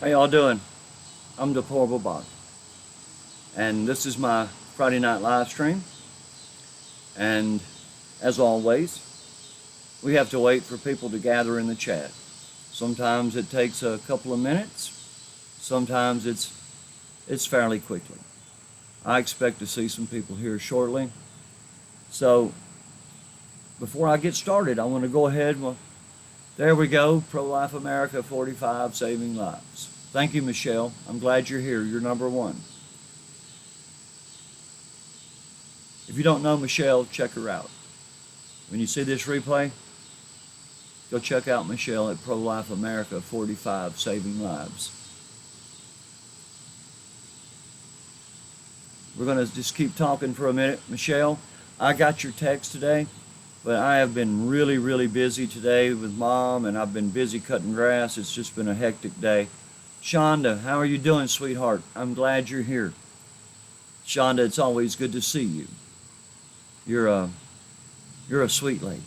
How y'all doing? I'm Deplorable, and this is my Friday night live stream. And as always, we have to wait for people to gather in the chat. Sometimes it takes a couple of minutes. Sometimes it's fairly quickly. I expect to see some people here shortly. So before I get started, I want to go ahead. Well, there we go. Pro-Life America 45 Saving Lives. Thank you, Michelle. I'm glad you're here. You're number one. If you don't know Michelle, check her out. When you see this replay, go check out Michelle at Pro-Life America 45 Saving Lives. We're going to just keep talking for a minute. Michelle, I got your text today, but I have been really busy today with Mom, and I've been busy cutting grass. It's just been a hectic day. Shonda, how are you doing, sweetheart? I'm glad you're here. Shonda, it's always good to see you. You're a sweet lady.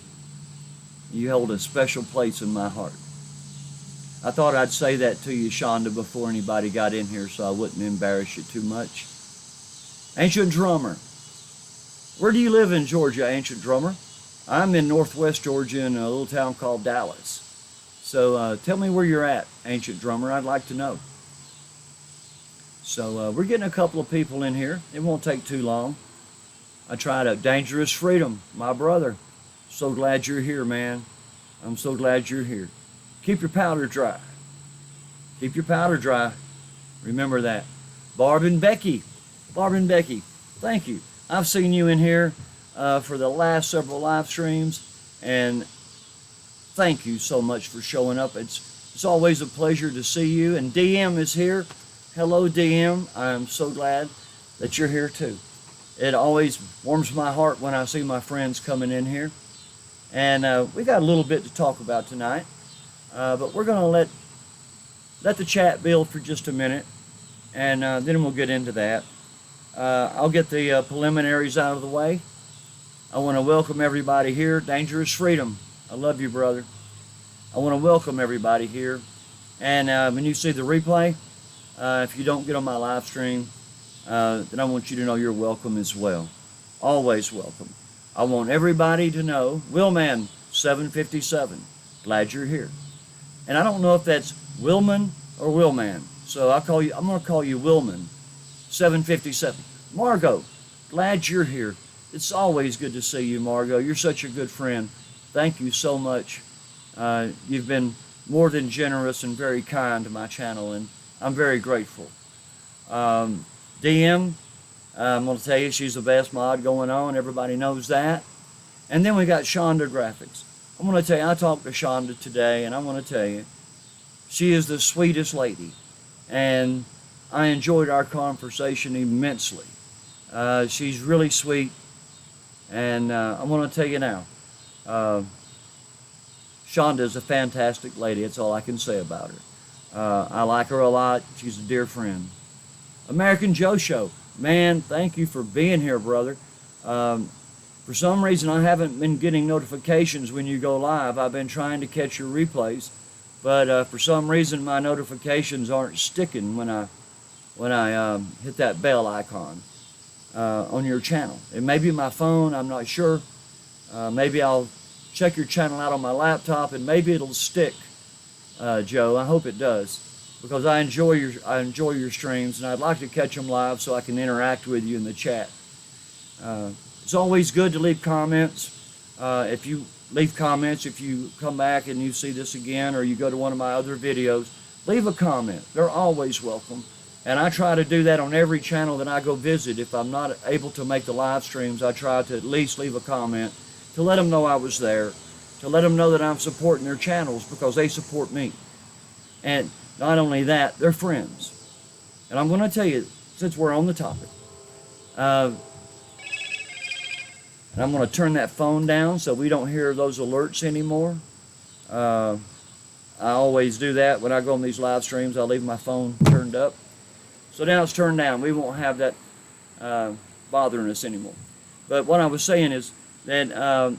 You hold a special place in my heart. I thought I'd say that to you, Shonda, before anybody got in here so I wouldn't embarrass you too much. Ancient Drummer. Where do you live in Georgia, Ancient Drummer? I'm in northwest Georgia in a little town called Dallas. So tell me where you're at, Ancient Drummer. I'd like to know. So we're getting a couple of people in here. It won't take too long. I tried out Dangerous Freedom, my brother. So glad you're here, man. I'm so glad you're here. Keep your powder dry. Keep your powder dry. Remember that. Barb and Becky. Thank you. I've seen you in here for the last several live streams, and thank you so much for showing up. It's always a pleasure to see you. And DM is here. Hello, DM. I'm so glad that you're here too. It always warms my heart when I see my friends coming in here. And we got a little bit to talk about tonight, but we're going to let the chat build for just a minute, and then we'll get into that. I'll get the preliminaries out of the way. I want to welcome everybody here. Dangerous Freedom, I love you, brother. I want to welcome everybody here. And when you see the replay, if you don't get on my live stream, then I want you to know you're welcome as well. Always welcome. I want everybody to know, Willman 757, glad you're here. And I don't know if that's Willman or Willman, so I'm going to call you Willman 757. Margot, glad you're here. It's always good to see you, Margot. You're such a good friend. Thank you so much. You've been more than generous and very kind to my channel, and I'm very grateful. DM, I'm going to tell you, she's the best mod going on. Everybody knows that. And then we got Shonda Graphics. I'm going to tell you, I talked to Shonda today, and I want to tell you, she is the sweetest lady. And I enjoyed our conversation immensely. She's really sweet. And I want to tell you now, Shonda is a fantastic lady. That's all I can say about her. I like her a lot. She's a dear friend. American Joe Show. Man, thank you for being here, brother. For some reason, I haven't been getting notifications when you go live. I've been trying to catch your replays, but for some reason, my notifications aren't sticking when I hit that bell icon on your channel. It may be my phone. I'm not sure. Maybe I'll check your channel out on my laptop, and maybe it'll stick, Joe. I hope it does, because I enjoy your streams, and I'd like to catch them live so I can interact with you in the chat. It's always good to leave comments. If you leave comments, if you come back and you see this again, or you go to one of my other videos, leave a comment. They're always welcome. And I try to do that on every channel that I go visit. If I'm not able to make the live streams, I try to at least leave a comment to let them know I was there, to let them know that I'm supporting their channels because they support me. And not only that, they're friends. And I'm going to tell you, since we're on the topic, and I'm going to turn that phone down so we don't hear those alerts anymore. I always do that when I go on these live streams. I leave my phone turned up. So now it's turned down. We won't have that bothering us anymore. But what I was saying is that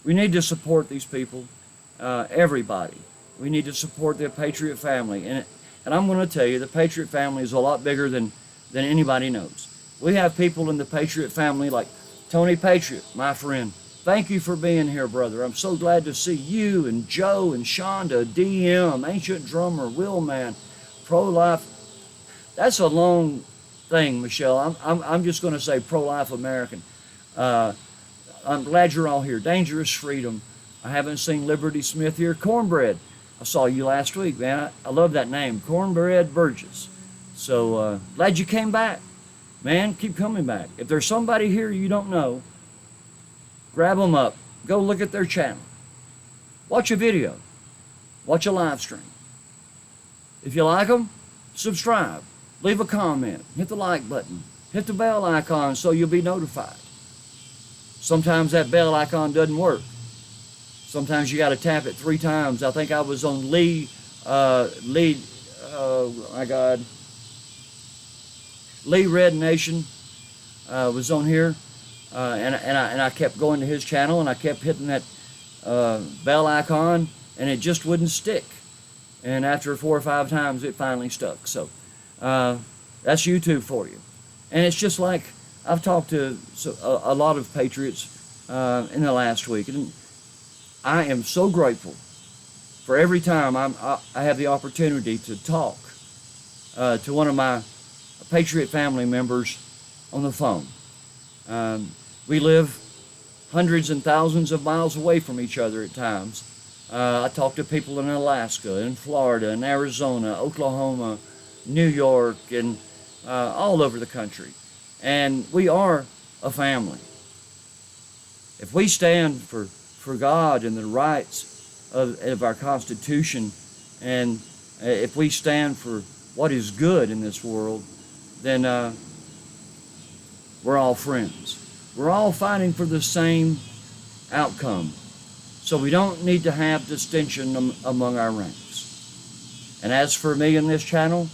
we need to support these people, everybody. We need to support the Patriot family. And I'm going to tell you, the Patriot family is a lot bigger than anybody knows. We have people in the Patriot family like Tony Patriot, my friend. Thank you for being here, brother. I'm so glad to see you and Joe and Shonda, DM, Ancient Drummer, Willman, Pro-Life. That's a long thing, Michelle. I'm just going to say Pro-Life American. I'm glad you're all here. Dangerous Freedom. I haven't seen Liberty Smith here. Cornbread. I saw you last week, man. I love that name, Cornbread Burgess. So glad you came back. Man, keep coming back. If there's somebody here you don't know, grab them up. Go look at their channel. Watch a video. Watch a live stream. If you like them, subscribe. Leave a comment. Hit the like button. Hit the bell icon so you'll be notified. Sometimes that bell icon doesn't work. Sometimes you got to tap it 3 times. I think I was on Lee, oh my God, Lee Red Nation was on here, and I kept going to his channel, and I kept hitting that bell icon, and it just wouldn't stick. And after 4 or 5 times, it finally stuck. So that's YouTube for you. And it's just like I've talked to a lot of patriots in the last week, and I am so grateful for every time I have the opportunity to talk to one of my Patriot family members on the phone. We live hundreds and thousands of miles away from each other at times. I talk to people in Alaska, in Florida, in Arizona, Oklahoma, New York, and all over the country. And we are a family. If we stand for God and the rights of our Constitution, and if we stand for what is good in this world, then we're all friends. We're all fighting for the same outcome. So we don't need to have distinction among our ranks. And as for me in this channel,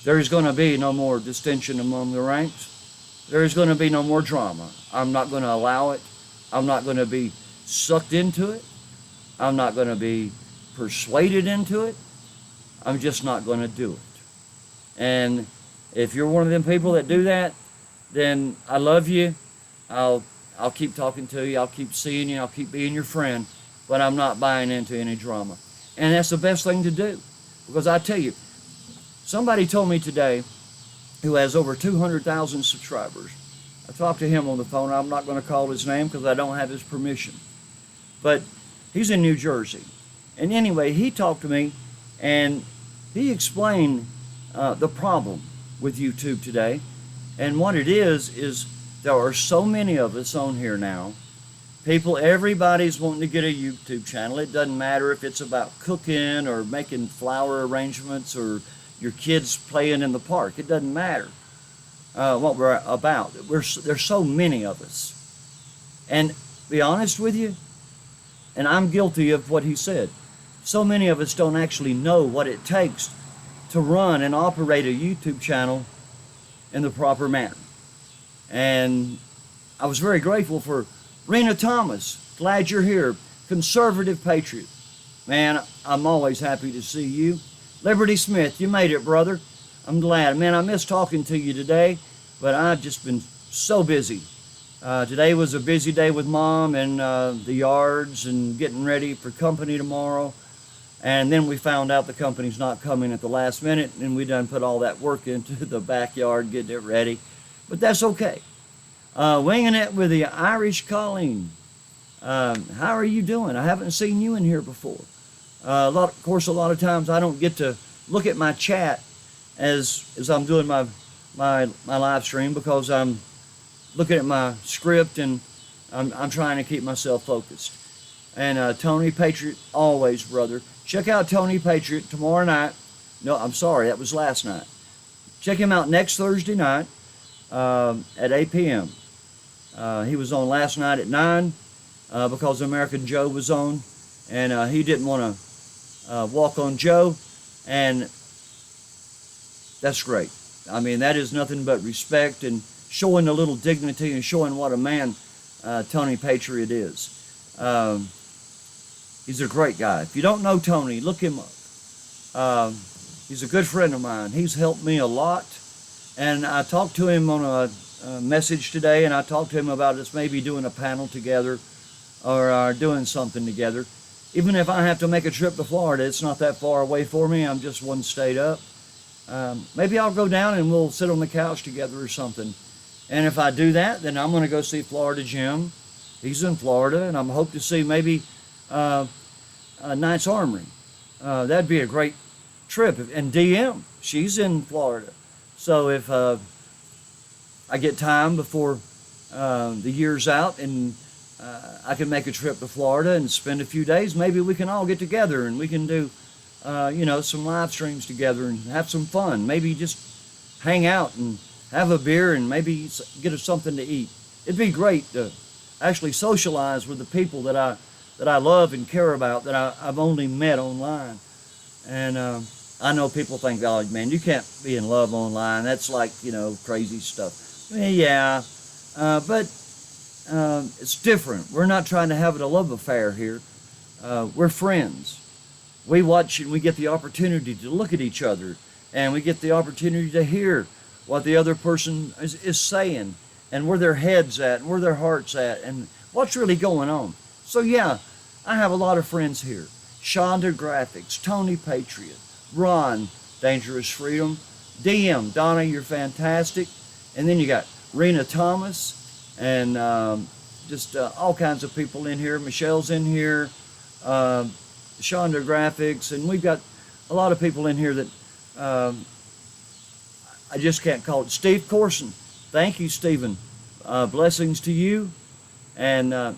there is going to be no more distinction among the ranks. There is going to be no more drama. I'm not going to allow it. I'm not going to be sucked into it. I'm not going to be persuaded into it. I'm just not going to do it. And if you're one of them people that do that, then I love you. I'll keep talking to you. I'll keep seeing you. I'll keep being your friend. But I'm not buying into any drama. And that's the best thing to do. Because I tell you, somebody told me today who has over 200,000 subscribers. I talked to him on the phone. I'm not going to call his name because I don't have his permission. But he's in New Jersey. And anyway, he talked to me and he explained the problem with YouTube today. And what it is there are so many of us on here now. Everybody's wanting to get a YouTube channel. It doesn't matter if it's about cooking or making flower arrangements or your kids playing in the park. It doesn't matter what we're about. There's so many of us. And be honest with you, and I'm guilty of what he said, so many of us don't actually know what it takes to run and operate a YouTube channel in the proper manner. And I was very grateful for Rena Thomas. Glad you're here. Conservative Patriot. Man, I'm always happy to see you. Liberty Smith, you made it, brother. I'm glad. Man, I missed talking to you today, but I've just been so busy. Today was a busy day with Mom and the yards and getting ready for company tomorrow. And then we found out the company's not coming at the last minute, and we done put all that work into the backyard, getting it ready. But that's okay. Winging it with the Irish Colleen. How are you doing? I haven't seen you in here before. Of course, a lot of times I don't get to look at my chat as I'm doing my live stream because I'm looking at my script and I'm trying to keep myself focused. And Tony Patriot, always, brother. Check out Tony Patriot tomorrow night. No, I'm sorry, that was last night. Check him out next Thursday night at 8 p.m. He was on last night at 9 because American Joe was on, and he didn't want to walk on Joe, and that's great. I mean, that is nothing but respect and showing a little dignity and showing what a man Tony Patriot is. He's a great guy. If you don't know Tony, look him up. He's a good friend of mine. He's helped me a lot. And I talked to him on a message today, and I talked to him about us maybe doing a panel together or doing something together. Even if I have to make a trip to Florida, it's not that far away for me. I'm just one state up. Maybe I'll go down and we'll sit on the couch together or something. And if I do that, then I'm going to go see Florida Jim. He's in Florida, and I'm hope to see maybe Knight's Armory. That'd be a great trip. And DM, she's in Florida. So if I get time before the year's out and I can make a trip to Florida and spend a few days, maybe we can all get together and we can do, some live streams together and have some fun. Maybe just hang out and have a beer and maybe get us something to eat. It'd be great to actually socialize with the people that I love and care about that I've only met online. And I know people think, oh man, you can't be in love online. That's like, crazy stuff. Yeah, but it's different. We're not trying to have a love affair here. We're friends. We watch and we get the opportunity to look at each other, and we get the opportunity to hear what the other person is saying, and where their head's at, and where their heart's at, and what's really going on. So yeah, I have a lot of friends here. Shonda Graphics, Tony Patriot, Ron, Dangerous Freedom, DM, Donna, you're fantastic. And then you got Rena Thomas, and just all kinds of people in here. Michelle's in here, Shonda Graphics, and we've got a lot of people in here that I just can't call it. Steve Corson, thank you, Stephen. Blessings to you, and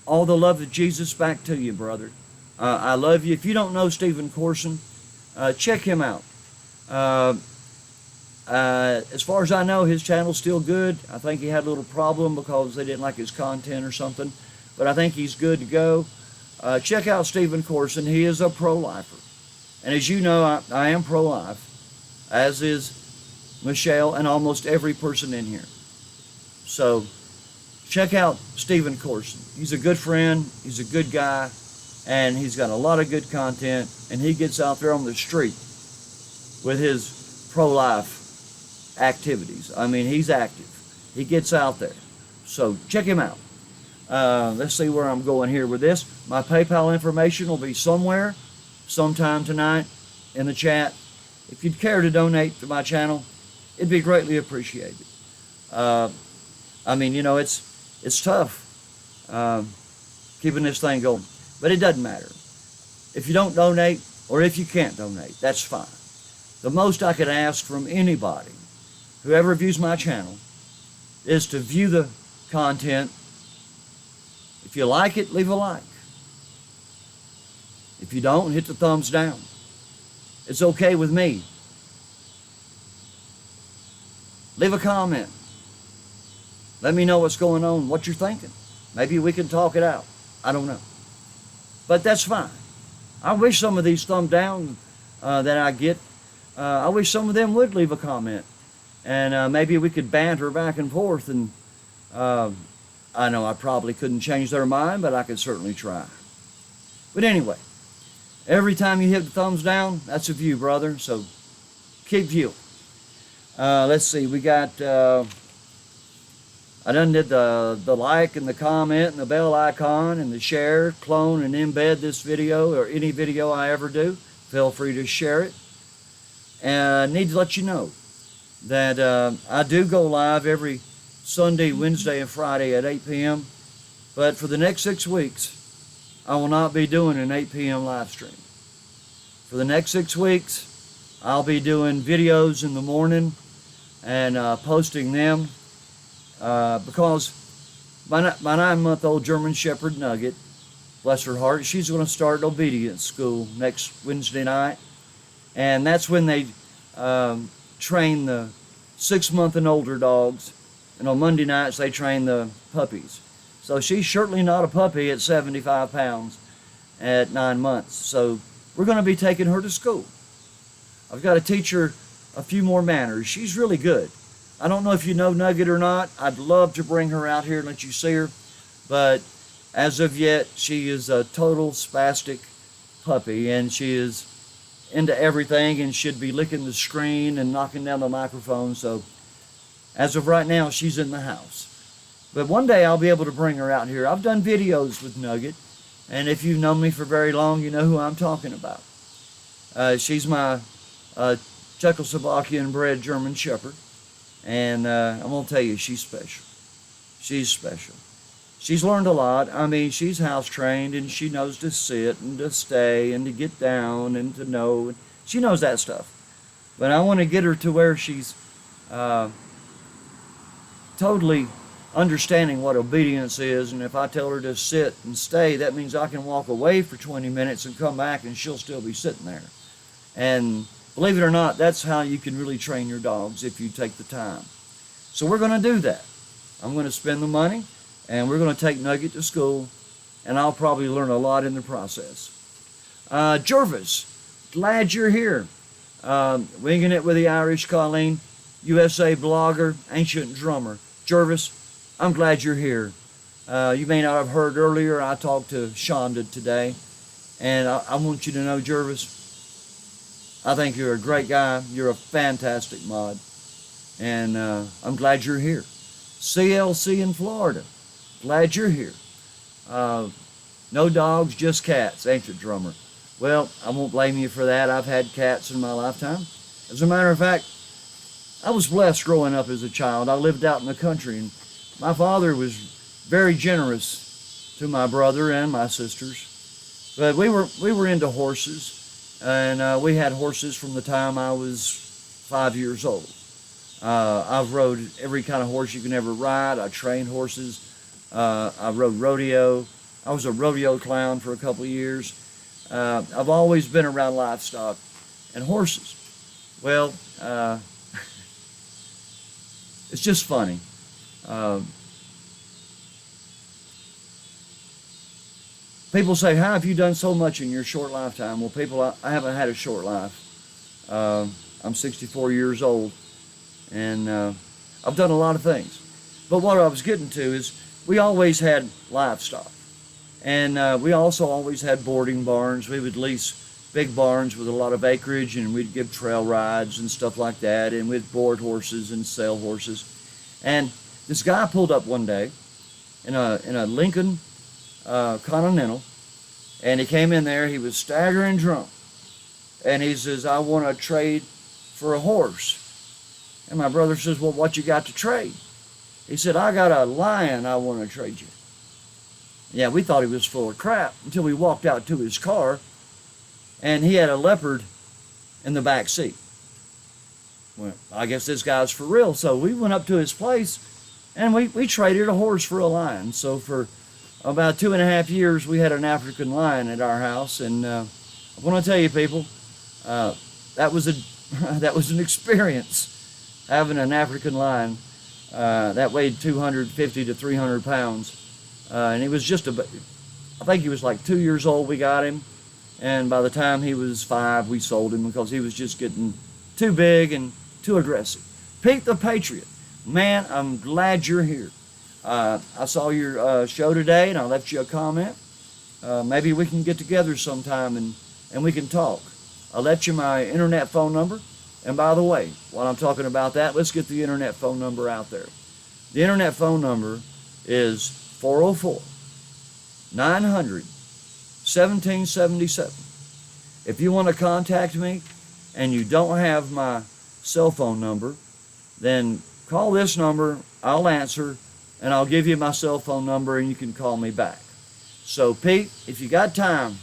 all the love of Jesus back to you, brother. I love you. If you don't know Stephen Corson, check him out. As far as I know, his channel's still good. I think he had a little problem because they didn't like his content or something, but I think he's good to go. Check out Stephen Corson. He is a pro-lifer. And as you know, I am pro-life, as is Michelle and almost every person in here. So check out Stephen Corson. He's a good friend. He's a good guy. And he's got a lot of good content. And he gets out there on the street with his pro-life activities. I mean, he's active. He gets out there. So check him out. Let's see where I'm going here with this. My PayPal information will be somewhere, sometime tonight in the chat. If you'd care to donate to my channel, it'd be greatly appreciated. I mean, it's tough keeping this thing going, but it doesn't matter. If you don't donate, or if you can't donate, that's fine. The most I could ask from anybody, whoever views my channel, is to view the content. If you like it, leave a like. If you don't, hit the thumbs down. It's okay with me. Leave a comment. Let me know what's going on, what you're thinking. Maybe we can talk it out. I don't know. But that's fine. I wish some of these thumb down that I get, I wish some of them would leave a comment. And maybe we could banter back and forth. And I know I probably couldn't change their mind, but I could certainly try. But anyway, every time you hit the thumbs down, that's a view, brother. So keep viewing. Let's see, we got, I done did the like and the comment and the bell icon and the share, clone, and embed this video or any video I ever do. Feel free to share it. And I need to let you know that I do go live every Sunday, Wednesday, and Friday at 8 p.m. But for the next 6 weeks, I will not be doing an 8 p.m. live stream. For the next 6 weeks, I'll be doing videos in the morning and posting them because my 9-month-old German Shepherd Nugget, bless her heart, she's going to start obedience school next Wednesday night. And that's when they train the 6-month and older dogs. And on Monday nights, they train the puppies. So she's certainly not a puppy at 75 pounds at 9 months. So we're going to be taking her to school. I've got to teach her a few more manners. She's really good. I don't know if you know Nugget or not. I'd love to bring her out here and let you see her. But As of yet, she is a total spastic puppy, and she is into everything and should be licking the screen and knocking down the microphone. So as of right now, she's in the house. But one day I'll be able to bring her out here. I've done videos with Nugget, and if you've known me for very long, you know who I'm talking about. She's my Czechoslovakian-bred German Shepherd, and I'm going to tell you, she's special. She's special. She's learned a lot. I mean, she's house trained, and she knows to sit and to stay and to get down and to know. She knows that stuff. But I want to get her to where she's totally understanding what obedience is, and if I tell her to sit and stay, that means I can walk away for 20 minutes and come back and she'll still be sitting there. And believe it or not, that's how you can really train your dogs if you take the time. So we're going to do that. I'm going to spend the money, and we're going to take Nugget to school, and I'll probably learn a lot in the process. Jervis, glad you're here. Winging it with the Irish Colleen, USA blogger, ancient drummer. Jervis, I'm glad you're here. You may not have heard earlier, I talked to Shonda today, and I want you to know, Jervis, I think you're a great guy. You're a fantastic mod, and I'm glad you're here. CLC in Florida, glad you're here. No dogs, just cats, ancient drummer. Well, I won't blame you for that. I've had cats in my lifetime. As a matter of fact, I was blessed growing up as a child. I lived out in the country, and my father was very generous to my brother and my sisters. But we were into horses, and we had horses from the time I was 5 years old. I've rode every kind of horse you can ever ride. I trained horses. I rode rodeo. I was a rodeo clown for a couple of years. I've always been around livestock and horses. Well, it's just funny. People say, how have you done so much in your short lifetime? Well, people, I haven't had a short life. I'm 64 years old, and I've done a lot of things. But what I was getting to is we always had livestock, and we also always had boarding barns. We would lease big barns with a lot of acreage, and we'd give trail rides and stuff like that, and we'd board horses and sell horses. And this guy pulled up one day in a Lincoln Continental, and he came in there. He was staggering drunk, and he says, I want to trade for a horse. And my brother says, well, what you got to trade? He said, I got a lion I want to trade you. Yeah, we thought he was full of crap until we walked out to his car, and he had a leopard in the back seat. Well, I guess this guy's for real. So we went up to his place, and we traded a horse for a lion. So for about 2.5 years, we had an African lion at our house. And I want to tell you, people, that was an experience, having an African lion that weighed 250 to 300 pounds. And he was just I think he was like 2 years old. We got him. And by the time he was 5, we sold him because he was just getting too big and too aggressive. Pete the Patriot, man, I'm glad you're here. I saw your show today, and I left you a comment. Maybe we can get together sometime and we can talk. I'll let you my internet phone number. And by the way, while I'm talking about that, let's get the internet phone number out there. The internet phone number is 404-900-1777. If you want to contact me and you don't have my cell phone number, then call this number. I'll answer, and I'll give you my cell phone number, and you can call me back. So, Pete, if you got time,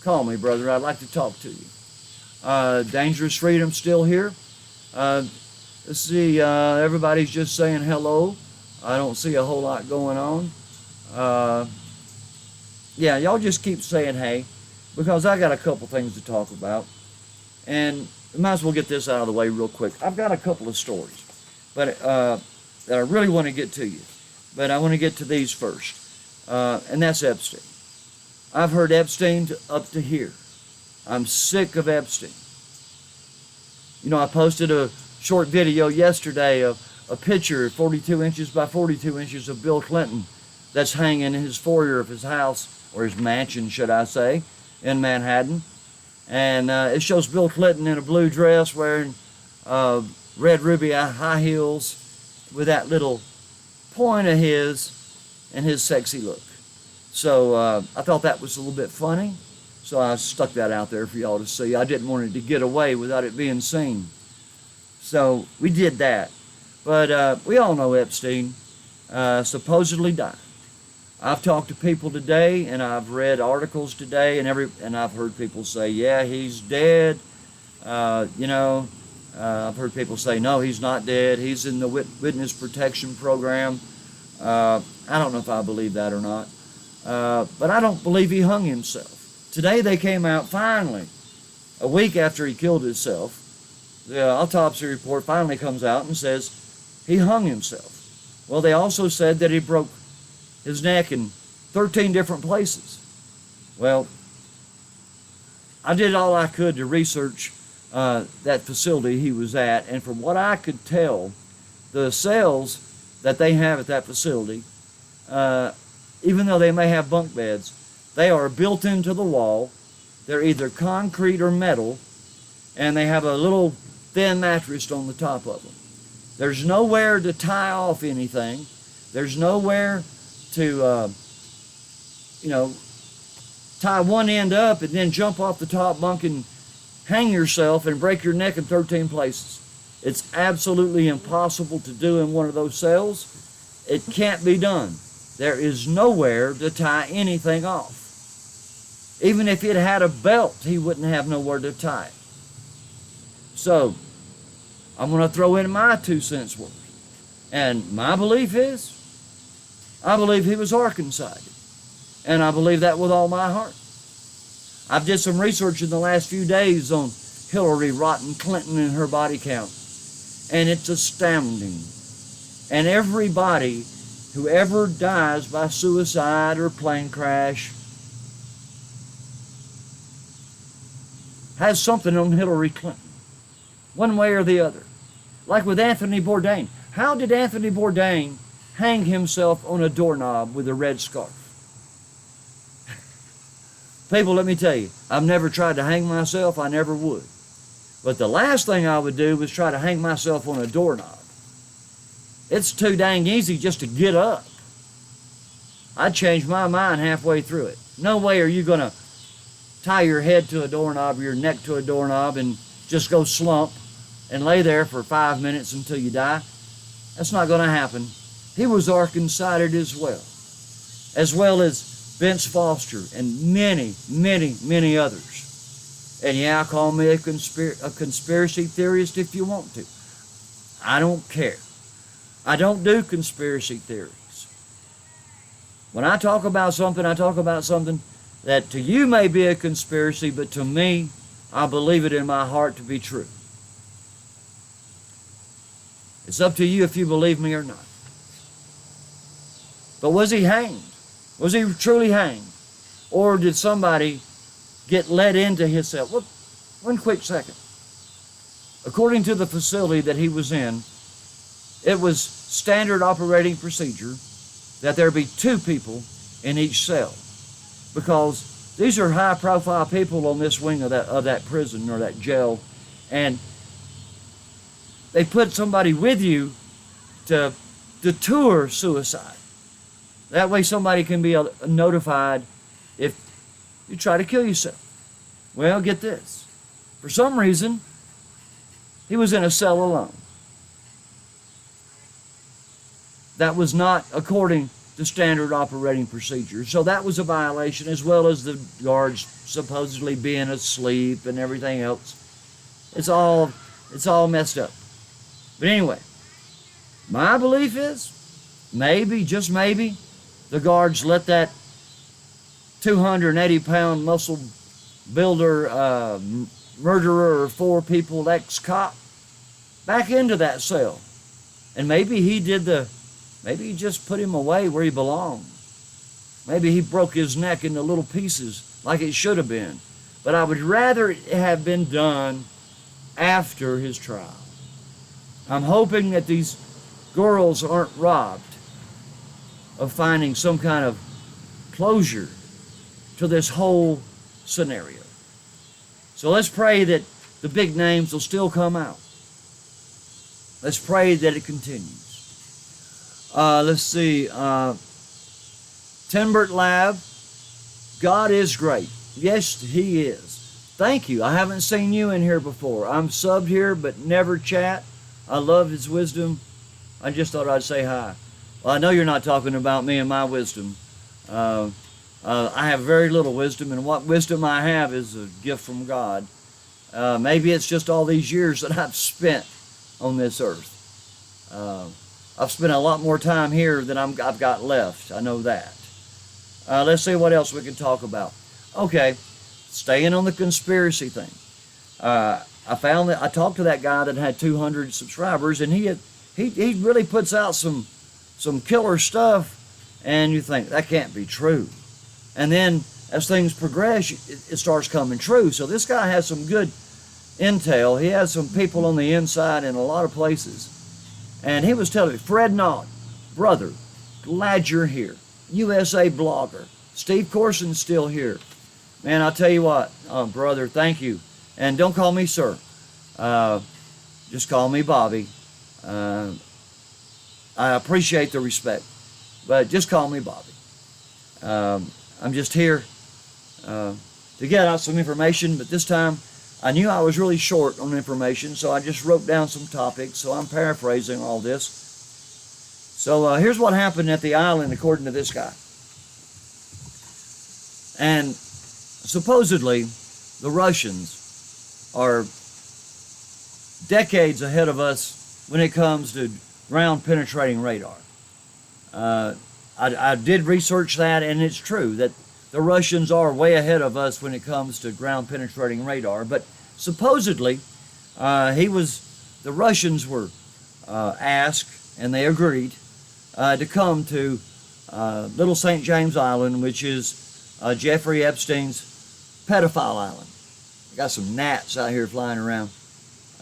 call me, brother. I'd like to talk to you. Dangerous Freedom still here. Let's see, everybody's just saying hello. I don't see a whole lot going on. Yeah, y'all just keep saying hey, because I got a couple things to talk about. And might as well get this out of the way real quick. I've got a couple of stories, but that I really want to get to you. But I want to get to these first. And that's Epstein. I've heard Epstein up to here. I'm sick of Epstein. You know, I posted a short video yesterday of a picture, 42 inches by 42 inches of Bill Clinton that's hanging in his foyer of his house, or his mansion, should I say, in Manhattan. And it shows Bill Clinton in a blue dress wearing red ruby high heels with that little point of his and his sexy look. So I thought that was a little bit funny. So I stuck that out there for y'all to see. I didn't want it to get away without it being seen. So we did that. But we all know Epstein supposedly died. I've talked to people today, and I've read articles today, and I've heard people say, yeah, he's dead. I've heard people say, no, he's not dead. He's in the witness protection program. I don't know if I believe that or not. But I don't believe he hung himself. Today they came out finally, a week after he killed himself. The autopsy report finally comes out and says he hung himself. Well, they also said that he broke his neck in 13 different places. Well, I did all I could to research that facility he was at, and from what I could tell, the cells that they have at that facility, even though they may have bunk beds, they are built into the wall. They're either concrete or metal, and they have a little thin mattress on the top of them. There's nowhere to tie off anything. There's nowhere to, tie one end up and then jump off the top bunk and hang yourself and break your neck in 13 places. It's absolutely impossible to do in one of those cells. It can't be done. There is nowhere to tie anything off. Even if it had a belt, he wouldn't have nowhere to tie it. So, I'm going to throw in my 2 cents worth. And my belief is, I believe he was Arkancided. And I believe that with all my heart. I've did some research in the last few days on Hillary Rotten Clinton and her body count. And it's astounding. And everybody who ever dies by suicide or plane crash has something on Hillary Clinton, one way or the other. Like with Anthony Bourdain. How did Anthony Bourdain hang himself on a doorknob with a red scarf? People, let me tell you, I've never tried to hang myself. I never would. But the last thing I would do was try to hang myself on a doorknob. It's too dang easy just to get up. I'd change my mind halfway through it. No way are you going to tie your head to a doorknob or your neck to a doorknob and just go slump and lay there for 5 minutes until you die. That's not going to happen. He was Arkancided as well as Vince Foster and many, many, many others. And yeah, call me a conspiracy theorist if you want to. I don't care. I don't do conspiracy theories. When I talk about something, I talk about something that to you may be a conspiracy, but to me, I believe it in my heart to be true. It's up to you if you believe me or not. But was he hanged? Was he truly hanged? Or did somebody get led into his cell? Look, one quick second. According to the facility that he was in, it was standard operating procedure that there be 2 people in each cell, because these are high-profile people on this wing of that prison or that jail, and they put somebody with you to deter suicide. That way somebody can be notified if you try to kill yourself. Well, get this. For some reason, he was in a cell alone. That was not according to standard operating procedures. So that was a violation, as well as the guards supposedly being asleep and everything else. It's all messed up. But anyway, my belief is, maybe, just maybe, the guards let that 280-pound muscle builder, murderer of 4 people, ex-cop, back into that cell. And maybe he just put him away where he belonged. Maybe he broke his neck into little pieces like it should have been. But I would rather it have been done after his trial. I'm hoping that these girls aren't robbed. of finding some kind of closure to this whole scenario. So let's pray that the big names will still come out. Let's pray that it continues. Let's see. Timbert Lab, God is great. Yes, He is. Thank you. I haven't seen you in here before. I'm subbed here, but never chat. I love His wisdom. I just thought I'd say hi. Well, I know you're not talking about me and my wisdom. I have very little wisdom, and what wisdom I have is a gift from God. Maybe it's just all these years that I've spent on this earth. I've spent a lot more time here than I've got left. I know that. Let's see what else we can talk about. Okay, staying on the conspiracy thing. I found that I talked to that guy that had 200 subscribers, and he really puts out some killer stuff, and you think that can't be true. And then as things progress, it starts coming true. So this guy has some good intel. He has some people on the inside in a lot of places. And he was telling me, Fred Knott, brother, glad you're here. USA blogger. Steve Corson's still here. Man, I'll tell you what, brother, thank you. And don't call me sir. Just call me Bobby. I appreciate the respect, but just call me Bobby. I'm just here to get out some information, but this time I knew I was really short on information, so I just wrote down some topics, so I'm paraphrasing all this. So here's what happened at the island according to this guy. And supposedly the Russians are decades ahead of us when it comes to ground penetrating radar. I did research that, and it's true that the Russians are way ahead of us when it comes to ground penetrating radar. But supposedly, the Russians were asked, and they agreed to come to Little St. James Island, which is Jeffrey Epstein's pedophile island. I got some gnats out here flying around.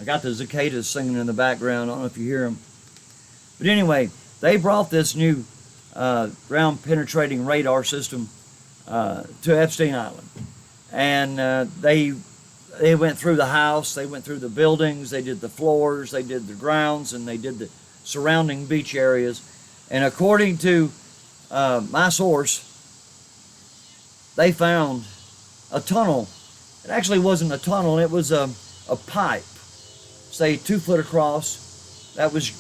I got the cicadas singing in the background. I don't know if you hear them. But anyway, they brought this new ground penetrating radar system to Epstein Island. And they went through the house, they went through the buildings, they did the floors, they did the grounds, and they did the surrounding beach areas. And according to my source, they found a tunnel. It actually wasn't a tunnel, it was a pipe, say 2 foot across, that was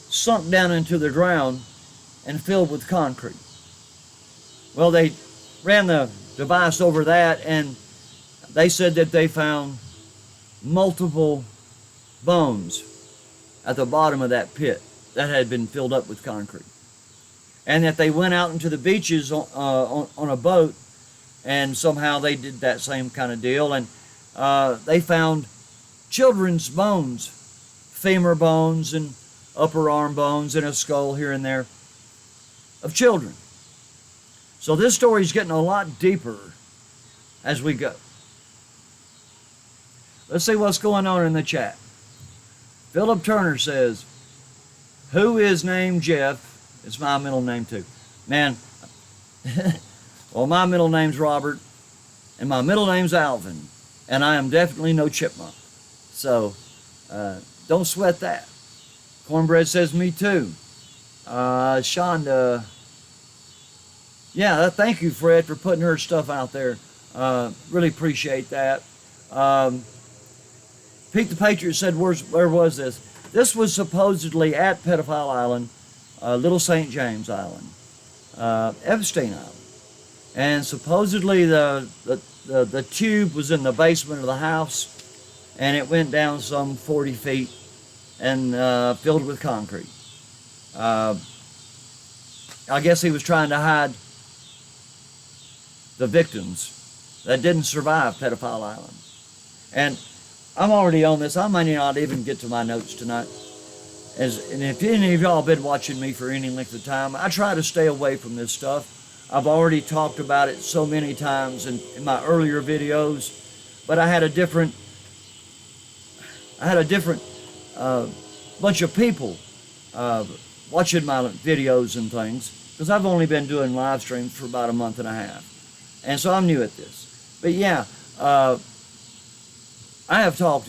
sunk down into the ground and filled with concrete. Well, they ran the device over that, and they said that they found multiple bones at the bottom of that pit that had been filled up with concrete. And that they went out into the beaches on a boat, and somehow they did that same kind of deal, and they found children's bones, femur bones and upper arm bones and a skull here and there of children. So this story is getting a lot deeper as we go. Let's see what's going on in the chat. Philip Turner says, who is named Jeff? It's my middle name too. Man, well, my middle name's Robert, and my middle name's Alvin, and I am definitely no chipmunk. So, don't sweat that. Cornbread says, me too. Shonda, yeah, thank you, Fred, for putting her stuff out there. Really appreciate that. Pete the Patriot said, where was this? This was supposedly at Pedophile Island, Little St. James Island, Epstein Island. And supposedly the tube was in the basement of the house, and it went down some 40 feet and filled with concrete. I guess he was trying to hide the victims that didn't survive Pedophile Island. And I'm already on this. I may not even get to my notes tonight. And if any of y'all have been watching me for any length of time, I try to stay away from this stuff. I've already talked about it so many times in my earlier videos, but I had a different bunch of people watching my videos and things, because I've only been doing live streams for about a month and a half. And so I'm new at this. But yeah, I have talked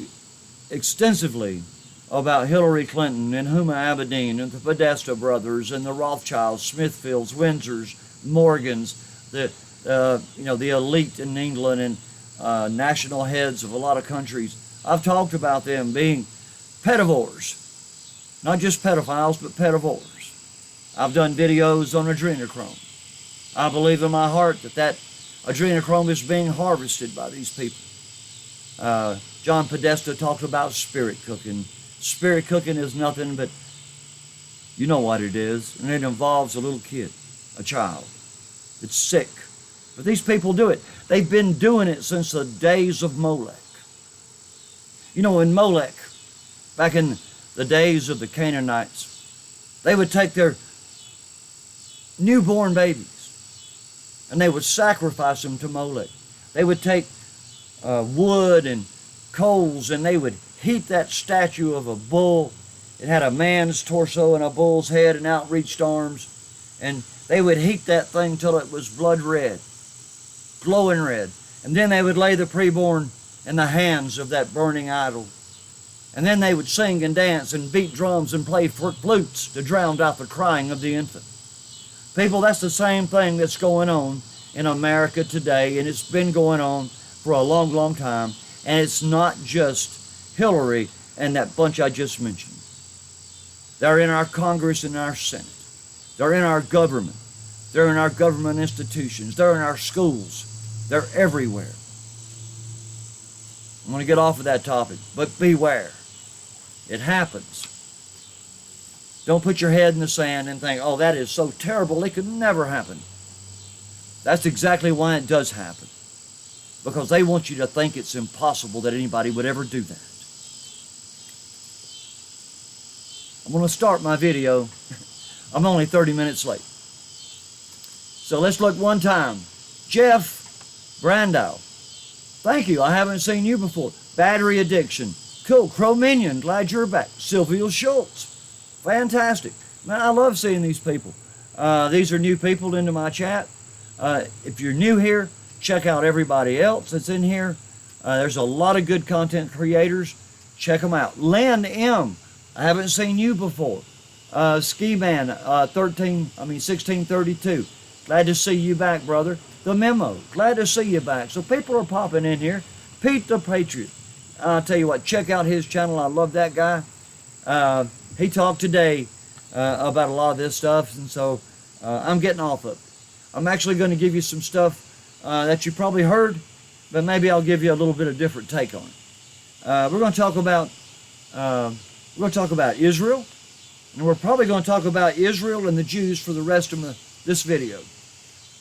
extensively about Hillary Clinton and Huma Abedin and the Podesta brothers and the Rothschilds, Smithfields, Windsors, Morgans, the elite in England and national heads of a lot of countries. I've talked about them being pedivores, not just pedophiles, but pedivores. I've done videos on adrenochrome. I believe in my heart that adrenochrome is being harvested by these people. John Podesta talked about spirit cooking. Spirit cooking is nothing but, you know what it is, and it involves a little kid, a child that's sick. But these people do it. They've been doing it since the days of Molech. You know, in Molech, back in the days of the Canaanites, they would take their newborn babies and they would sacrifice them to Molech. They would take wood and coals and they would heat that statue of a bull. It had a man's torso and a bull's head and outreached arms. And they would heat that thing till it was blood red, glowing red. And then they would lay the preborn in the hands of that burning idol. And then they would sing and dance and beat drums and play flutes to drown out the crying of the infant. People, that's the same thing that's going on in America today, and it's been going on for a long, long time. And it's not just Hillary and that bunch I just mentioned. They're in our Congress and our Senate. They're in our government. They're in our government institutions. They're in our schools. They're everywhere. I'm going to get off of that topic, but beware. It happens. Don't put your head in the sand and think, oh, that is so terrible, it could never happen. That's exactly why it does happen. Because they want you to think it's impossible that anybody would ever do that. I'm going to start my video. I'm only 30 minutes late. So let's look one time. Jeff Brandow. Thank you. I haven't seen you before. Battery addiction. Cool. Crow Minion. Glad you're back. Sylvia Schultz. Fantastic. Man, I love seeing these people. These are new people into my chat. If you're new here, check out everybody else that's in here. There's a lot of good content creators. Check them out. Lynn M. I haven't seen you before. Ski Man 1632. Glad to see you back, brother. The Memo. Glad to see you back. So people are popping in here. Pete the Patriot. I'll tell you what, check out his channel. I love that guy. He talked today about a lot of this stuff, and so I'm getting off of it. I'm actually going to give you some stuff that you probably heard, but maybe I'll give you a little bit of different take on it. We're going to talk about Israel, and we're probably going to talk about Israel and the Jews for the rest of this video.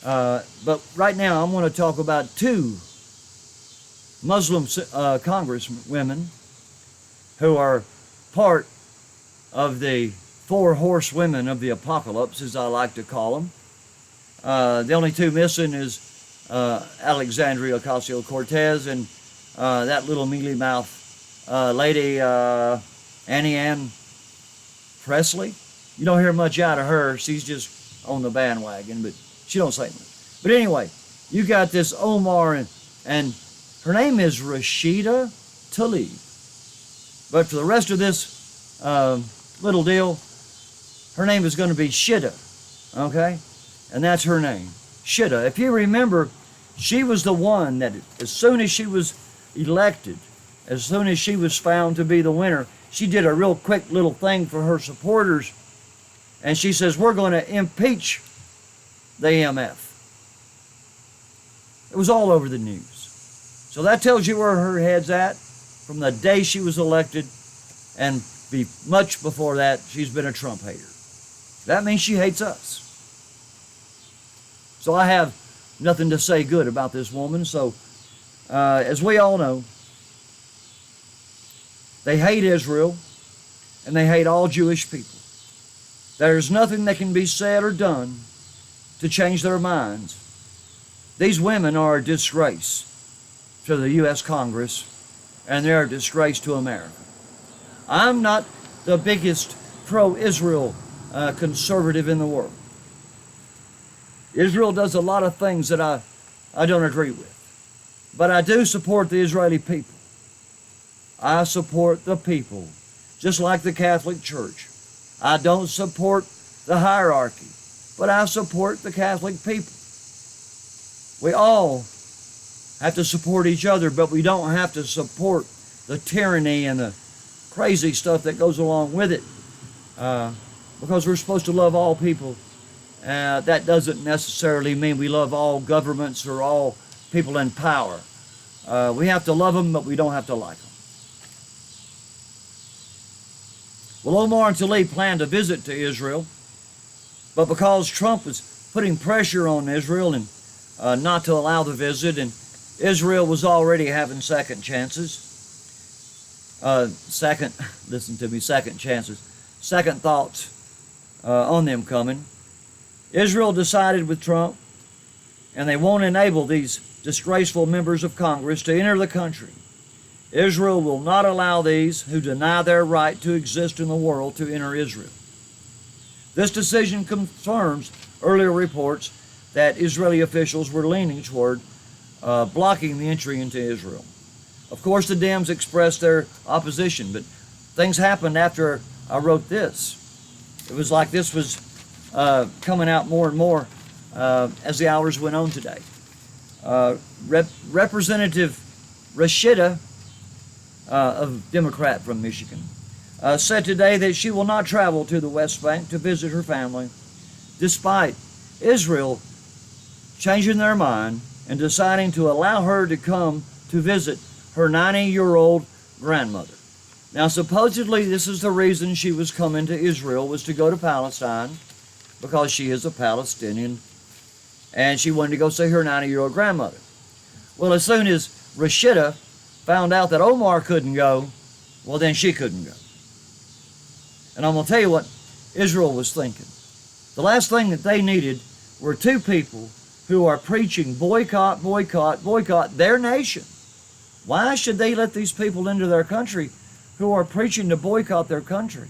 But right now, I'm going to talk about two Muslim congresswomen who are part of the four horsewomen of the apocalypse, as I like to call them. The only two missing is Alexandria Ocasio-Cortez and that little mealy mouth lady Annie Ann Presley. You don't hear much out of her. She's just on the bandwagon, but she don't say much. But anyway, you got this Omar and her name is Rashida Tlaib. But for the rest of this little deal, her name is going to be Shida, okay? And that's her name, Shida. If you remember, she was the one that as soon as she was elected, as soon as she was found to be the winner, she did a real quick little thing for her supporters, and she says, we're going to impeach the EMF. It was all over the news. So that tells you where her head's at from the day she was elected, and much before that, she's been a Trump hater. That means she hates us. So I have nothing to say good about this woman. So as we all know, they hate Israel, and they hate all Jewish people. There's nothing that can be said or done to change their minds. These women are a disgrace to the U.S. Congress, and they're a disgrace to America. I'm not the biggest pro-Israel conservative in the world. Israel does a lot of things that I don't agree with. But I do support the Israeli people. I support the people, just like the Catholic Church. I don't support the hierarchy, but I support the Catholic people. We all have to support each other, but we don't have to support the tyranny and the crazy stuff that goes along with it, because we're supposed to love all people. That doesn't necessarily mean we love all governments or all people in power. We have to love them, but we don't have to like them. Well, Omar and Tlaib planned to visit to Israel, but because Trump was putting pressure on Israel and not to allow the visit, and Israel was already having second chances, second thoughts on them coming. Israel decided with Trump, and they won't enable these disgraceful members of Congress to enter the country. Israel will not allow these who deny their right to exist in the world to enter Israel. This decision confirms earlier reports that Israeli officials were leaning toward blocking the entry into Israel. Of course, the Dems expressed their opposition, but things happened after I wrote this. It was like this was coming out more and more as the hours went on today. Representative Rashida, a Democrat from Michigan, said today that she will not travel to the West Bank to visit her family, despite Israel changing their mind and deciding to allow her to come to visit her 90-year-old grandmother. Now, supposedly, this is the reason she was coming to Israel, was to go to Palestine, because she is a Palestinian, and she wanted to go see her 90-year-old grandmother. Well, as soon as Rashida found out that Omar couldn't go, well, then she couldn't go. And I'm going to tell you what Israel was thinking. The last thing that they needed were two people who are preaching boycott, boycott, boycott their nation. Why should they let these people into their country who are preaching to boycott their country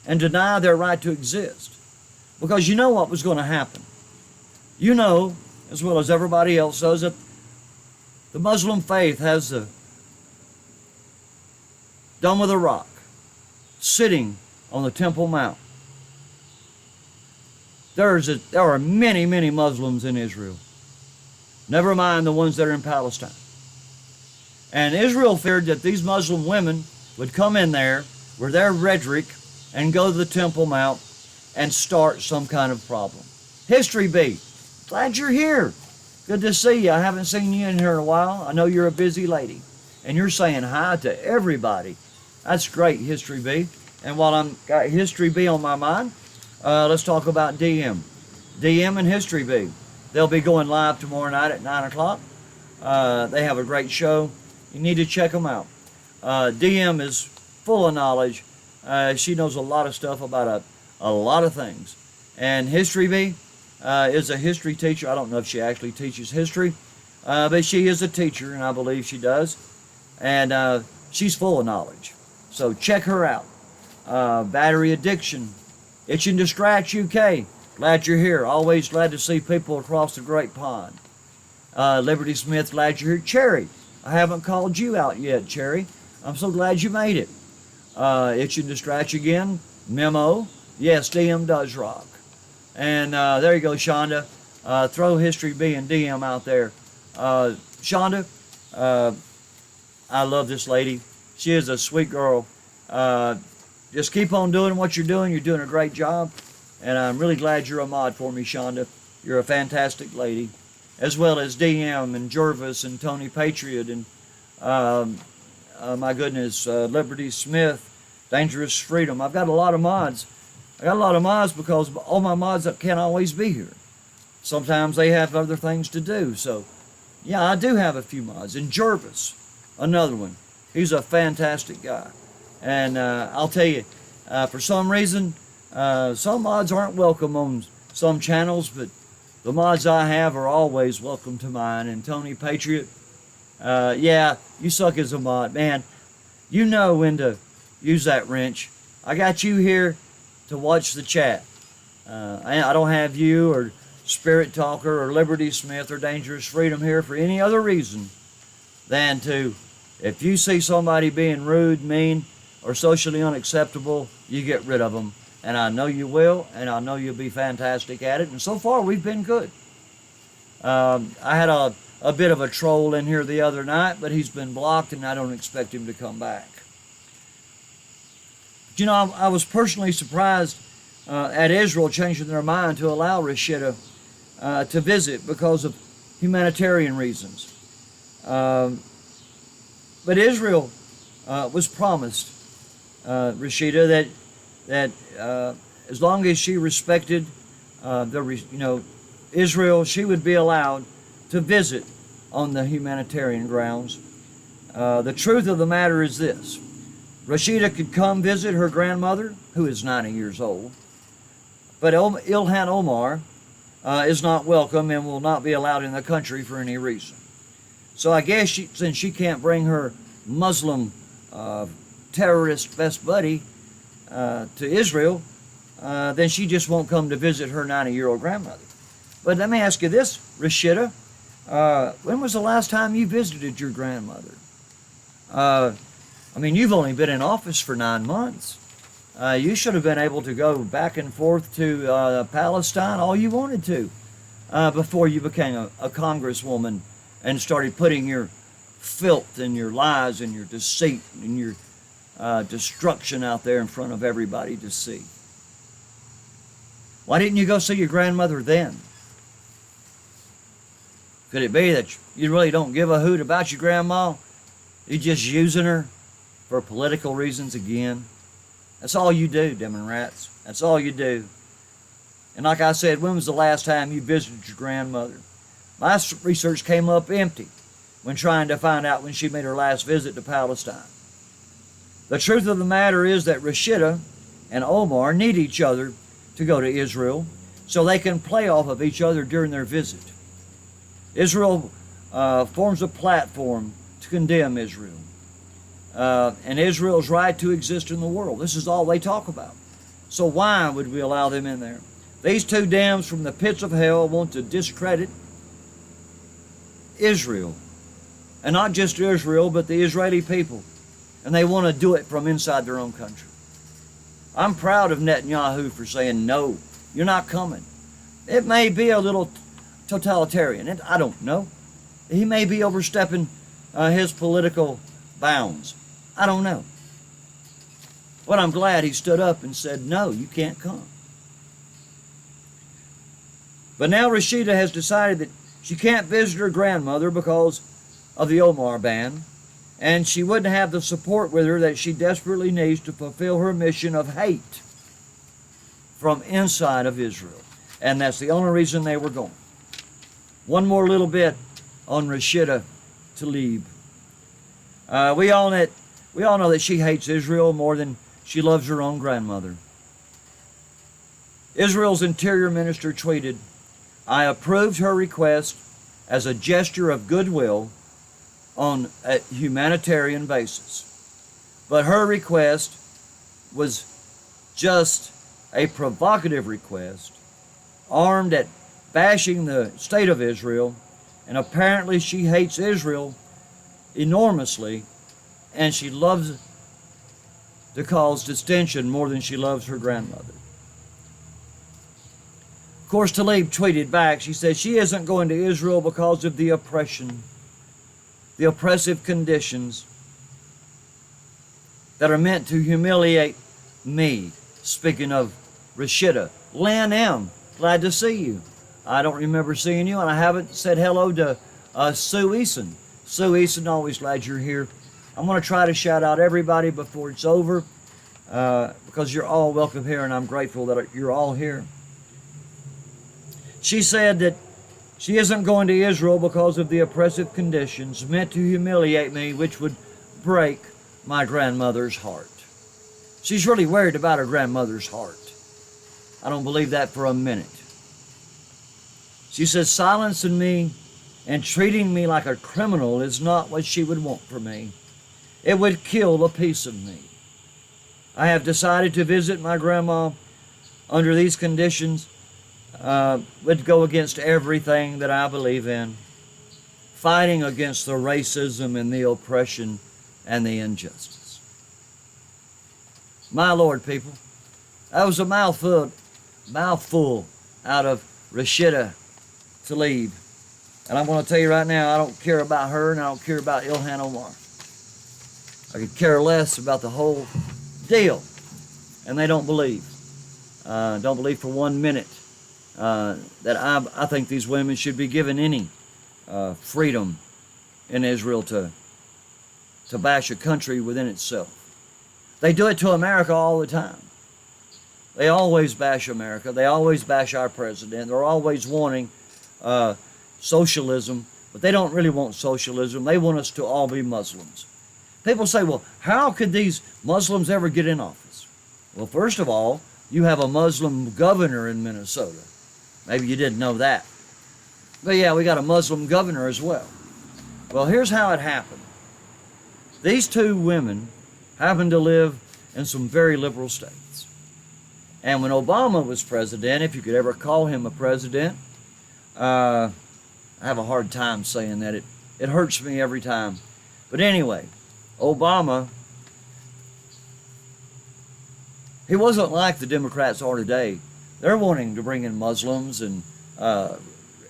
and deny their right to exist? Because you know what was going to happen. You know, as well as everybody else does, that the Muslim faith has the Dome of the Rock sitting on the Temple Mount. There are many, many Muslims in Israel. Never mind the ones that are in Palestine. And Israel feared that these Muslim women would come in there with their rhetoric and go to the Temple Mount and start some kind of problem. History B, glad you're here. Good to see you. I haven't seen you in here in a while. I know you're a busy lady. And you're saying hi to everybody. That's great, History B. And while I've got History B on my mind, let's talk about DM. DM and History B. They'll be going live tomorrow night at 9 o'clock. They have a great show. You need to check them out. DM is full of knowledge. She knows a lot of stuff about a lot of things. And History B is a history teacher. I don't know if she actually teaches history, but she is a teacher, and I believe she does. And she's full of knowledge. So check her out. Battery Addiction, Itch and Distract UK. Glad you're here. Always glad to see people across the Great Pond. Liberty Smith, glad you're here. Cherry, I haven't called you out yet, Cherry. I'm so glad you made it. Itch and Distract again. Memo. Yes, DM does rock. And there you go, Shonda. Throw History B and DM out there. Shonda, I love this lady. She is a sweet girl. Just keep on doing what you're doing. You're doing a great job. And I'm really glad you're a mod for me, Shonda. You're a fantastic lady. As well as DM and Jervis and Tony Patriot and, my goodness, Liberty Smith, Dangerous Freedom. I've got a lot of mods. I got a lot of mods because all my mods can't always be here. Sometimes they have other things to do. So, yeah, I do have a few mods. And Jervis, another one. He's a fantastic guy. And I'll tell you, for some reason, some mods aren't welcome on some channels, but the mods I have are always welcome to mine. And Tony Patriot, yeah, you suck as a mod. Man, you know when to use that wrench. I got you here to watch the chat. I don't have you or Spirit Talker or Liberty Smith or Dangerous Freedom here for any other reason than to, if you see somebody being rude, mean, or socially unacceptable, you get rid of them. And I know you will, and I know you'll be fantastic at it. And so far, we've been good. I had a bit of a troll in here the other night, but he's been blocked, and I don't expect him to come back. But, you know, I was personally surprised at Israel changing their mind to allow Rashida to visit because of humanitarian reasons. But Israel was promised Rashida that as long as she respected Israel, she would be allowed to visit on the humanitarian grounds. The truth of the matter is this: Rashida could come visit her grandmother, who is 90 years old, but Ilhan Omar is not welcome and will not be allowed in the country for any reason. So I guess since she can't bring her Muslim terrorist best buddy to Israel, then she just won't come to visit her 90-year-old grandmother. But let me ask you this, Rashida. When was the last time you visited your grandmother? You've only been in office for 9 months. You should have been able to go back and forth to Palestine all you wanted to before you became a congresswoman and started putting your filth and your lies and your deceit and your destruction out there in front of everybody to see. Why didn't you go see your grandmother then? Could it be that you really don't give a hoot about your grandma? You're just using her for political reasons again? That's all you do, Democrats. That's all you do. And like I said, when was the last time you visited your grandmother? My research came up empty when trying to find out when she made her last visit to Palestine. The truth of the matter is that Rashida and Omar need each other to go to Israel so they can play off of each other during their visit. Israel forms a platform to condemn Israel. And Israel's right to exist in the world. This is all they talk about. So why would we allow them in there? These two dams from the pits of hell want to discredit Israel. And not just Israel, but the Israeli people. And they want to do it from inside their own country. I'm proud of Netanyahu for saying, no, you're not coming. It may be a little totalitarian. I don't know. He may be overstepping his political bounds. I don't know. But I'm glad he stood up and said, no, you can't come. But now Rashida has decided that she can't visit her grandmother because of the Omar ban, and she wouldn't have the support with her that she desperately needs to fulfill her mission of hate from inside of Israel. And that's the only reason they were going. One more little bit on Rashida Tlaib. We all know that she hates Israel more than she loves her own grandmother. Israel's Interior Minister tweeted, "I approved her request as a gesture of goodwill on a humanitarian basis. But her request was just a provocative request, armed at bashing the state of Israel, and apparently she hates Israel enormously, and she loves to cause dissension more than she loves her grandmother." Of course, Tlaib tweeted back, she said she isn't going to Israel because of the oppression, the oppressive conditions that are meant to humiliate me. Speaking of Rashida. Lynn M., glad to see you. I don't remember seeing you, and I haven't said hello to Sue Eason. Sue Eason, always glad you're here. I'm going to try to shout out everybody before it's over because you're all welcome here, and I'm grateful that you're all here. She said that she isn't going to Israel because of the oppressive conditions meant to humiliate me, which would break my grandmother's heart. She's really worried about her grandmother's heart. I don't believe that for a minute. She says silencing me and treating me like a criminal is not what she would want for me. It would kill a piece of me. I have decided to visit my grandma under these conditions would go against everything that I believe in, fighting against the racism and the oppression and the injustice. My Lord, people, that was a mouthful out of Rashida Tlaib. And I'm going to tell you right now, I don't care about her and I don't care about Ilhan Omar. I could care less about the whole deal. And they don't believe. Don't believe for 1 minute that I think these women should be given any freedom in Israel to bash a country within itself. They do it to America all the time. They always bash America. They always bash our president. They're always wanting socialism, but they don't really want socialism. They want us to all be Muslims. People say, well, how could these Muslims ever get in office? Well, first of all, you have a Muslim governor in Minnesota. Maybe you didn't know that. But yeah, we got a Muslim governor as well. Well, here's how it happened. These two women happened to live in some very liberal states. And when Obama was president, if you could ever call him a president, I have a hard time saying that. It hurts me every time. But anyway, Obama, he wasn't like the Democrats are today. They're wanting to bring in Muslims and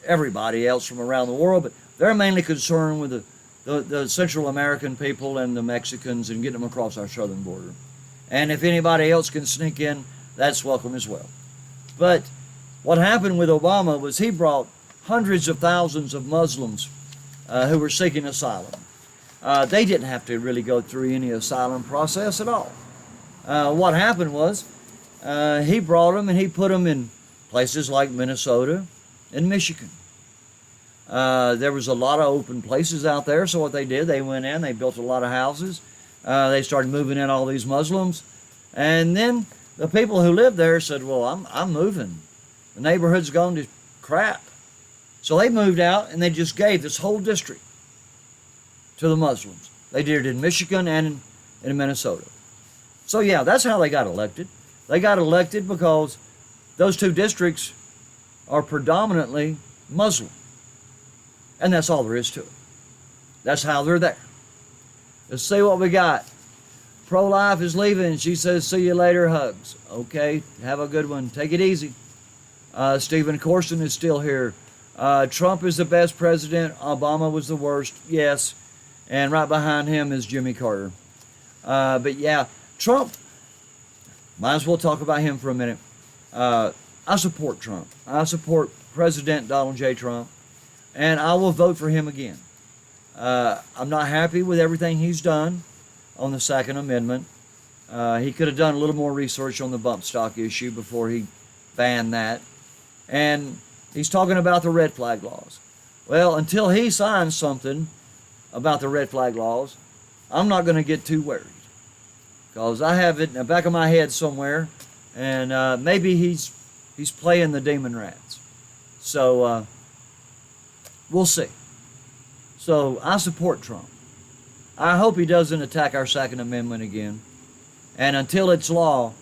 everybody else from around the world, but they're mainly concerned with the Central American people and the Mexicans and getting them across our southern border. And if anybody else can sneak in, that's welcome as well. But what happened with Obama was he brought hundreds of thousands of Muslims who were seeking asylum. They didn't have to really go through any asylum process at all. What happened was he brought them and he put them in places like Minnesota and Michigan. There was a lot of open places out there, so what they did, they went in, they built a lot of houses. They started moving in all these Muslims. And then the people who lived there said, well, I'm moving. The neighborhood's gone to crap. So they moved out and they just gave this whole district to the Muslims. They did it in Michigan and in Minnesota. So yeah, that's how they got elected. They got elected because those two districts are predominantly Muslim. And that's all there is to it. That's how they're there. Let's see what we got. Pro-life is leaving. She says, see you later, hugs. Okay, have a good one. Take it easy. Stephen Corson is still here. Trump is the best president. Obama was the worst. Yes. And right behind him is Jimmy Carter. But yeah, Trump, might as well talk about him for a minute. I support Trump. I support President Donald J. Trump. And I will vote for him again. I'm not happy with everything he's done on the Second Amendment. He could have done a little more research on the bump stock issue before he banned that. And he's talking about the red flag laws. Well, until he signs something about the red flag laws, I'm not going to get too worried. Because I have it in the back of my head somewhere, and maybe he's playing the demon rats. So, we'll see. So, I support Trump. I hope he doesn't attack our Second Amendment again. And until it's law,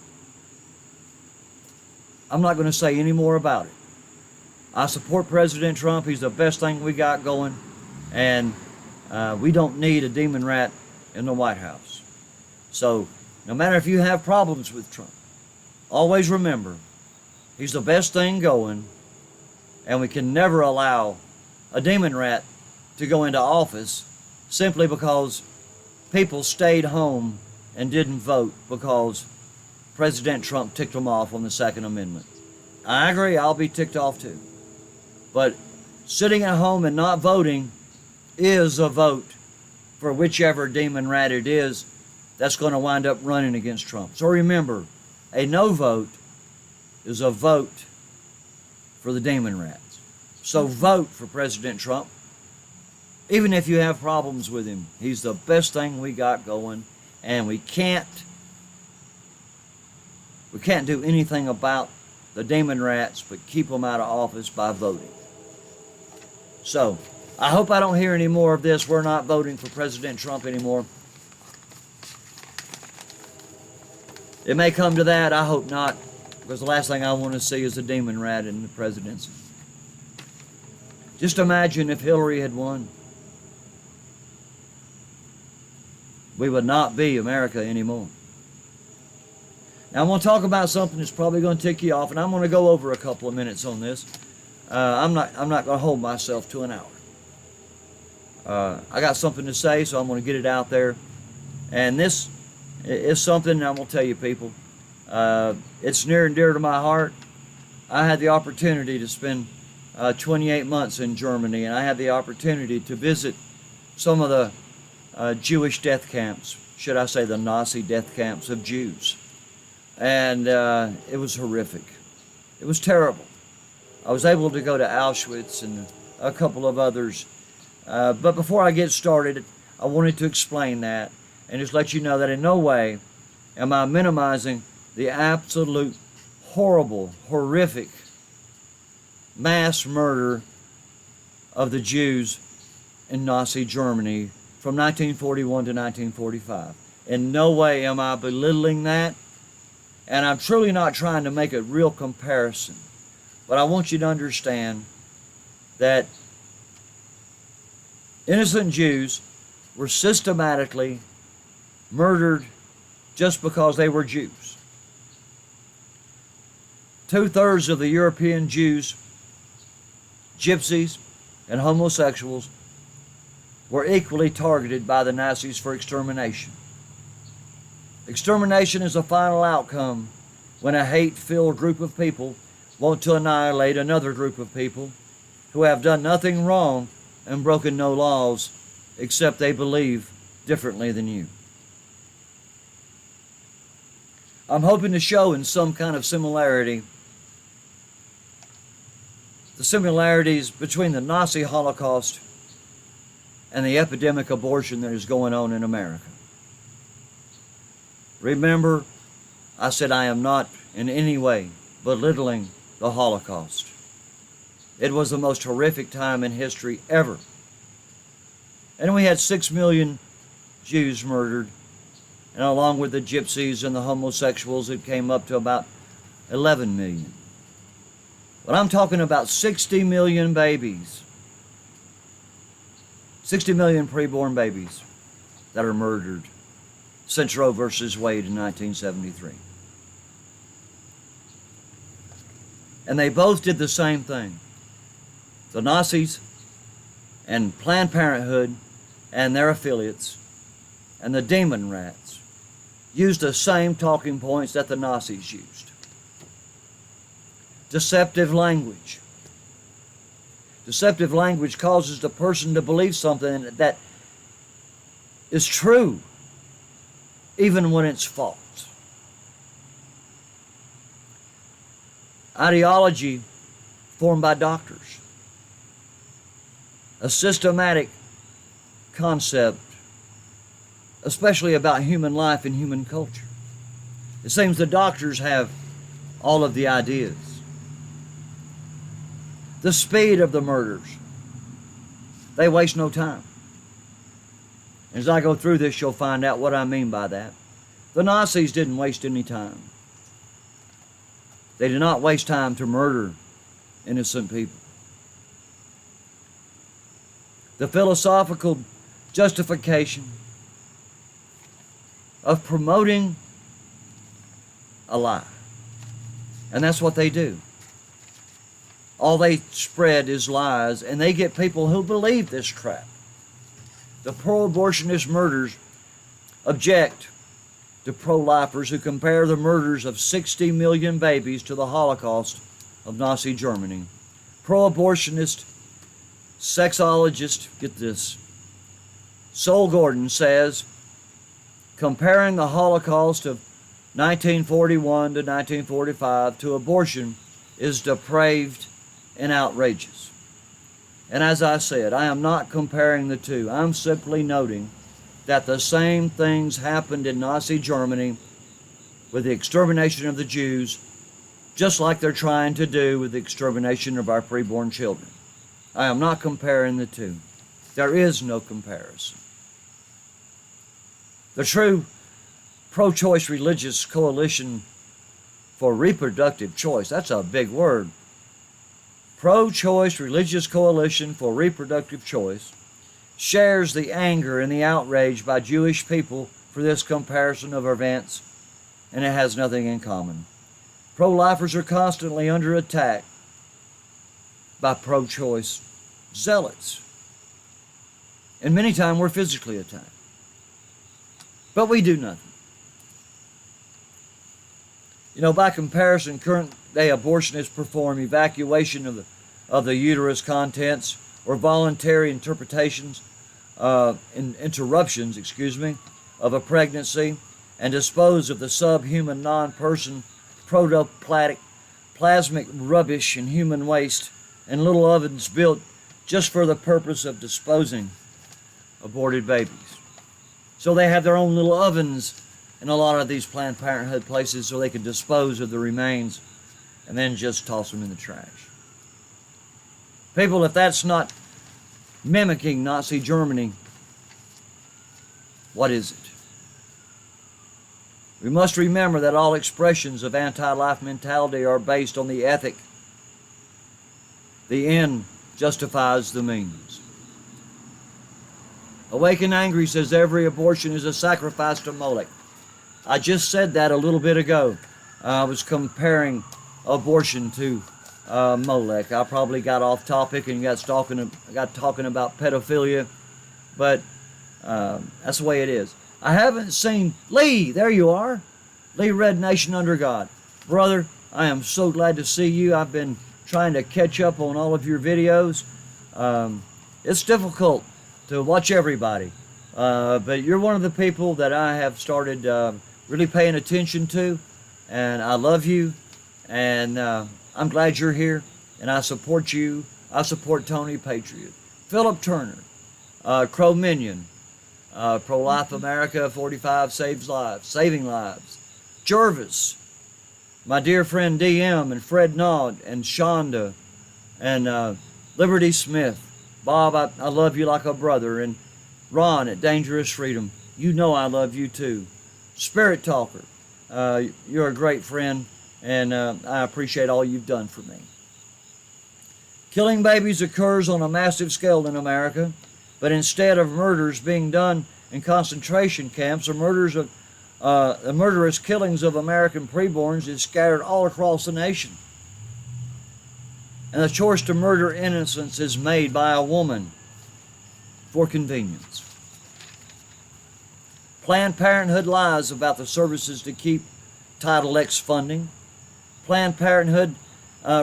I'm not going to say any more about it. I support President Trump. He's the best thing we got going. And we don't need a demon rat in the White House. So, no matter if you have problems with Trump, always remember, he's the best thing going. And we can never allow a demon rat to go into office simply because people stayed home and didn't vote because President Trump ticked them off on the Second Amendment. I agree, I'll be ticked off too. But sitting at home and not voting is a vote for whichever demon rat it is that's going to wind up running against Trump. So remember, a no vote is a vote for the demon rats. So vote for President Trump. Even if you have problems with him, he's the best thing we got going, and we can't do anything about the demon rats but keep them out of office by voting. So, I hope I don't hear any more of this. We're not voting for President Trump anymore. It may come to that. I hope not. Because the last thing I want to see is a demon rat in the presidency. Just imagine if Hillary had won. We would not be America anymore. Now I'm going to talk about something that's probably going to tick you off, and I'm going to go over a couple of minutes on this. I'm not going to hold myself to an hour. I got something to say, so I'm going to get it out there. And this is something I'm going to tell you, people. It's near and dear to my heart. I had the opportunity to spend 28 months in Germany, and I had the opportunity to visit some of the Jewish death camps, should I say the Nazi death camps of Jews. And it was horrific. It was terrible. I was able to go to Auschwitz and a couple of others. But before I get started, I wanted to explain that and just let you know that in no way am I minimizing the absolute horrible, horrific mass murder of the Jews in Nazi Germany from 1941 to 1945. In no way am I belittling that, and I'm truly not trying to make a real comparison. But I want you to understand that innocent Jews were systematically murdered just because they were Jews. 2/3 of the European Jews, gypsies, and homosexuals were equally targeted by the Nazis for extermination. Extermination is a final outcome when a hate-filled group of people want to annihilate another group of people who have done nothing wrong and broken no laws except they believe differently than you. I'm hoping to show in some kind of similarity the similarities between the Nazi Holocaust and the epidemic abortion that is going on in America. Remember, I said I am not in any way belittling the Holocaust. It was the most horrific time in history ever. And we had 6 million Jews murdered, and along with the gypsies and the homosexuals, it came up to about 11 million. But I'm talking about 60 million babies. 60 million preborn babies that are murdered since Roe versus Wade in 1973. And they both did the same thing. The Nazis and Planned Parenthood and their affiliates and the demon rats used the same talking points that the Nazis used. Deceptive language. Deceptive language causes the person to believe something that is true, even when it's false. Ideology formed by doctors. A systematic concept, especially about human life and human culture. It seems the doctors have all of the ideas. The speed of the murders. They waste no time. As I go through this, you'll find out what I mean by that. The Nazis didn't waste any time. They did not waste time to murder innocent people. The philosophical justification of promoting a lie. And that's what they do. All they spread is lies, and they get people who believe this crap. The pro-abortionist murders object to pro-lifers who compare the murders of 60 million babies to the Holocaust of Nazi Germany. Pro-abortionist sexologist, get this, Sol Gordon says, comparing the Holocaust of 1941 to 1945 to abortion is depraved and outrageous. And as I said, I am not comparing the two. I'm simply noting that the same things happened in Nazi Germany with the extermination of the Jews, just like they're trying to do with the extermination of our preborn children. I am not comparing the two. There is no comparison. The true pro-choice religious coalition for Reproductive Choice. That's a big word. Pro-choice religious coalition for reproductive choice shares the anger and the outrage by Jewish people for this comparison of events, and it has nothing in common. Pro-lifers are constantly under attack by pro-choice zealots, and many times we're physically attacked. But we do nothing. You know, by comparison, current-day abortionists perform evacuation of the uterus contents or voluntary interruptions, of a pregnancy and dispose of the subhuman non-person protoplasmic rubbish and human waste in little ovens built just for the purpose of disposing aborted babies. So they have their own little ovens in a lot of these Planned Parenthood places so they can dispose of the remains and then just toss them in the trash. People, if that's not mimicking Nazi Germany, what is it? We must remember that all expressions of anti-life mentality are based on the ethic. The end justifies the means. Awaken Angry says every abortion is a sacrifice to Molech. I just said that a little bit ago. I was comparing abortion to Molech. I probably got off topic and got talking about pedophilia, but that's the way it is. I haven't seen Lee. There you are, Lee Red Nation Under God, brother. I am so glad to see you. I've been trying to catch up on all of your videos. It's difficult to watch everybody, but you're one of the people that I have started really paying attention to, and I love you, and I'm glad you're here, and I support you. I support Tony Patriot, Philip Turner, Crow Minion, Pro-Life America 45 Saving Lives, Jervis, my dear friend DM, and Fred Nod, and Shonda, and Liberty Smith. Bob, I love you like a brother, and Ron at Dangerous Freedom. You know I love you too. Spirit Talker, you're a great friend, and I appreciate all you've done for me. Killing babies occurs on a massive scale in America, but instead of murders being done in concentration camps, the murderous killings of American preborns is scattered all across the nation. And the choice to murder innocents is made by a woman for convenience. Planned Parenthood lies about the services to keep Title X funding. Planned Parenthood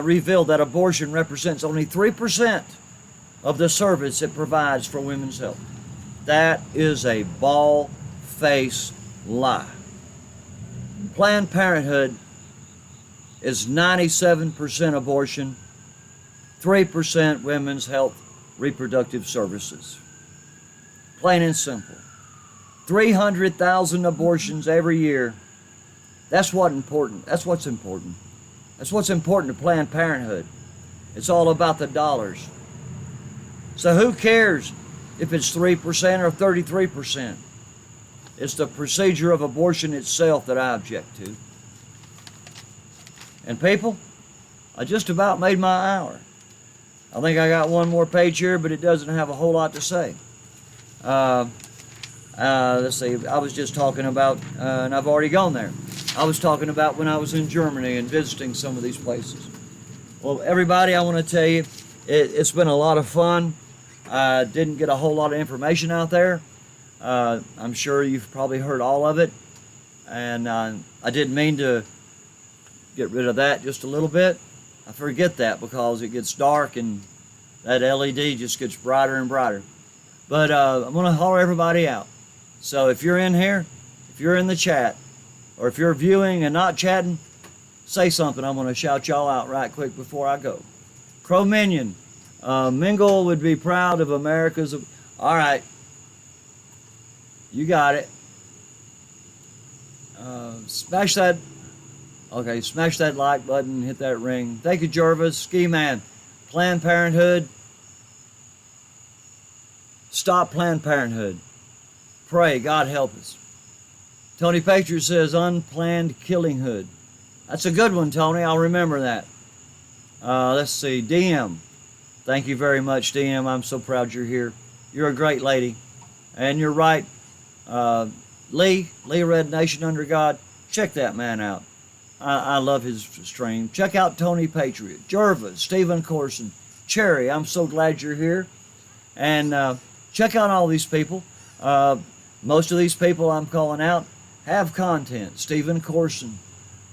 revealed that abortion represents only 3% of the service it provides for women's health. That is a bald-faced lie. Planned Parenthood is 97% abortion, 3% women's health reproductive services. Plain and simple. 300,000 abortions every year. That's what's important. That's what's important to Planned Parenthood. It's all about the dollars. So who cares if it's 3% or 33%? It's the procedure of abortion itself that I object to. And people, I just about made my hour. I think I got one more page here, but it doesn't have a whole lot to say. Let's see, I was just talking about, and I've already gone there. I was talking about when I was in Germany and visiting some of these places. Well, everybody, I want to tell you, it's been a lot of fun. I didn't get a whole lot of information out there. I'm sure you've probably heard all of it. And I didn't mean to get rid of that just a little bit. I forget that because it gets dark and that LED just gets brighter and brighter. But I'm going to holler everybody out. So if you're in here, if you're in the chat, or if you're viewing and not chatting, say something. I'm going to shout y'all out right quick before I go. Crow Minion, Mingle would be proud of America's... All right. You got it. Smash that... Okay, smash that like button, hit that ring. Thank you, Jervis. Ski Man. Planned Parenthood. Stop Planned Parenthood. Pray, God help us. Tony Patriot says unplanned killinghood. That's a good one, Tony. I'll remember that. Let's see. DM. Thank you very much, DM. I'm so proud you're here. You're a great lady. And you're right. Uh, Lee Red Nation Under God. Check that man out. I love his stream. Check out Tony Patriot, Jervis, Stephen Corson, Cherry. I'm so glad you're here. And check out all these people. Most of these people I'm calling out have content. Stephen Corson.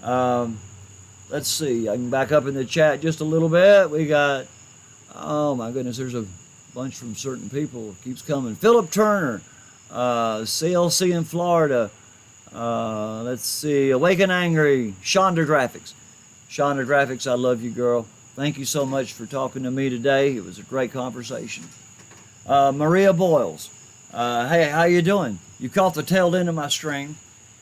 Let's see. I can back up in the chat just a little bit. We got, oh my goodness, there's a bunch from certain people. It keeps coming. Philip Turner, CLC in Florida. Let's see. Awaken Angry. Shonda Graphics. Shonda Graphics, I love you, girl. Thank you so much for talking to me today. It was a great conversation. Maria Boyles. Hey, how you doing? You caught the tail end of my stream.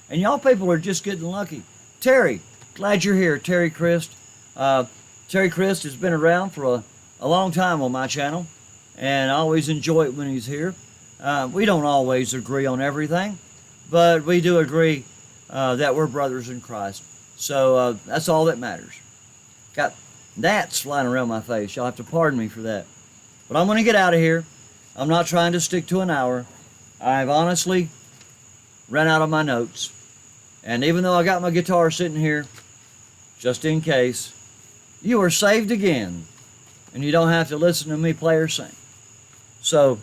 And y'all people are just getting lucky. Terry, glad you're here. Terry Christ. Terry Christ has been around for a long time on my channel. And I always enjoy it when he's here. We don't always agree on everything. But we do agree that we're brothers in Christ. So that's all that matters. Got gnats flying around my face. Y'all have to pardon me for that. But I'm going to get out of here. I'm not trying to stick to an hour. I've honestly ran out of my notes. And even though I got my guitar sitting here, just in case, you are saved again. And you don't have to listen to me play or sing. So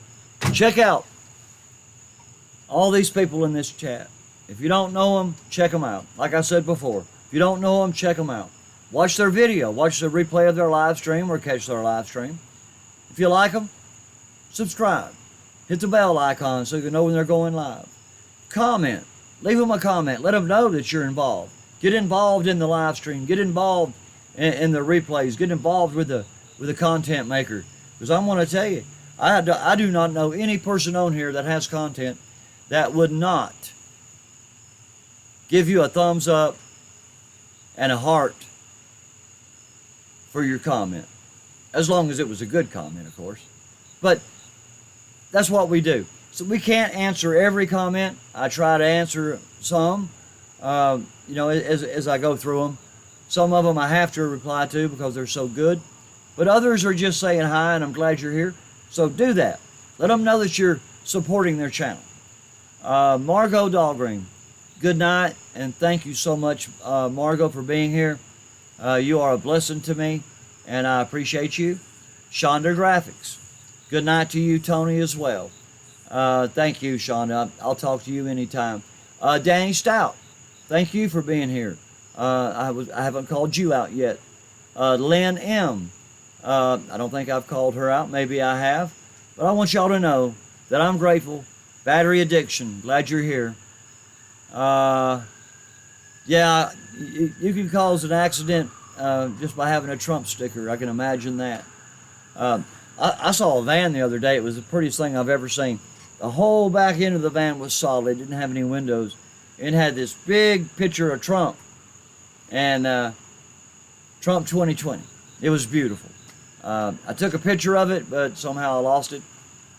check out all these people in this chat. If you don't know them, check them out. Like I said before, if you don't know them, check them out. Watch their video. Watch the replay of their live stream or catch their live stream. If you like them, subscribe. Hit the bell icon so you can know when they're going live. Comment. Leave them a comment. Let them know that you're involved. Get involved in the live stream. Get involved in the replays. Get involved with the content maker. Because I'm going to tell you, I do not know any person on here that has content that would not give you a thumbs up and a heart for your comment. As long as it was a good comment, of course. But that's what we do. So we can't answer every comment. I try to answer some, as I go through them. Some of them I have to reply to because they're so good. But others are just saying hi and I'm glad you're here. So do that. Let them know that you're supporting their channel. Margot Dahlgreen, good night, and thank you so much, Margot, for being here. You are a blessing to me, and I appreciate you. Shonda Graphics, good night to you, Tony, as well. Thank you, Shonda. I'll talk to you anytime. Danny Stout, thank you for being here. I haven't called you out yet. Lynn M, I don't think I've called her out. Maybe I have. But I want y'all to know that I'm grateful. Battery addiction. Glad you're here. Yeah, you can cause an accident just by having a Trump sticker. I can imagine that. I saw a van the other day. It was the prettiest thing I've ever seen. The whole back end of the van was solid. It didn't have any windows. It had this big picture of Trump. And Trump 2020. It was beautiful. I took a picture of it, but somehow I lost it.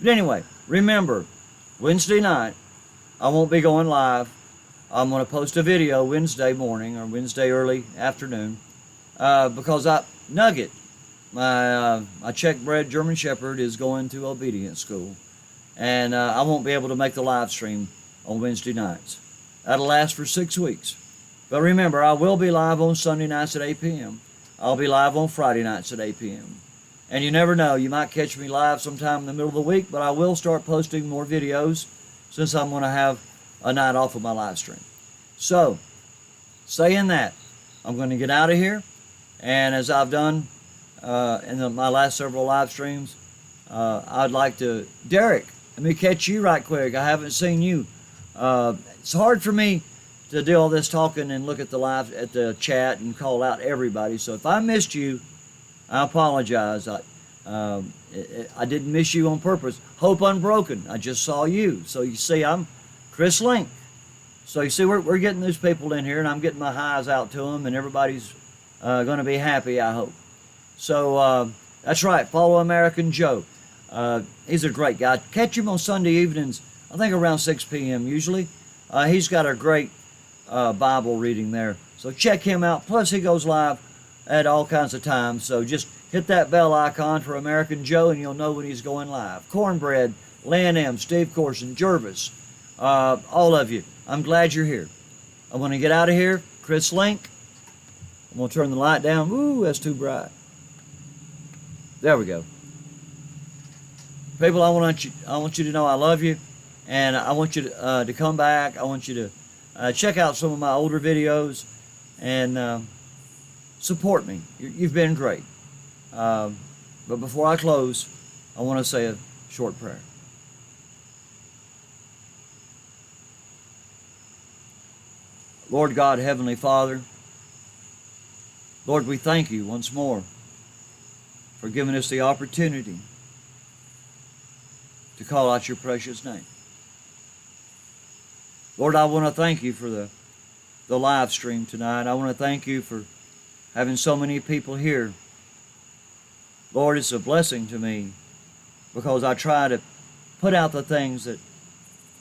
But anyway, remember, Wednesday night, I won't be going live. I'm going to post a video Wednesday morning or Wednesday early afternoon because Nugget, my Czech-bred German Shepherd, is going to obedience school. And I won't be able to make the live stream on Wednesday nights. That'll last for 6 weeks. But remember, I will be live on Sunday nights at 8 p.m. I'll be live on Friday nights at 8 p.m. And you never know, you might catch me live sometime in the middle of the week, but I will start posting more videos since I'm going to have a night off of my live stream. So, saying that, I'm going to get out of here. And as I've done my last several live streams, I'd like to... Derek, let me catch you right quick. I haven't seen you. It's hard for me to do all this talking and look at the chat and call out everybody. So if I missed you, I apologize. I didn't miss you on purpose. Hope Unbroken, I just saw you. So you see, I'm Chris Link. So you see, we're getting these people in here, and I'm getting my highs out to them, and everybody's going to be happy, I hope. So that's right, follow American Joe. He's a great guy. Catch him on Sunday evenings, I think around 6 p.m. usually. He's got a great Bible reading there So check him out. Plus, he goes live at all kinds of times. So just hit that bell icon for American Joe, and you'll know when he's going live. Cornbread, Lan M., Steve Corson, Jervis, all of you. I'm glad you're here. I'm going to get out of here. Chris Link. I'm going to turn the light down. Woo, that's too bright. There we go. People, I want you to know I love you, and I want you to come back. I want you to check out some of my older videos and support me. You've been great. But before I close, I want to say a short prayer. Lord God, Heavenly Father, Lord, we thank you once more for giving us the opportunity to call out your precious name. Lord, I want to thank you for the live stream tonight. I want to thank you for having so many people here. Lord, it's a blessing to me because I try to put out the things that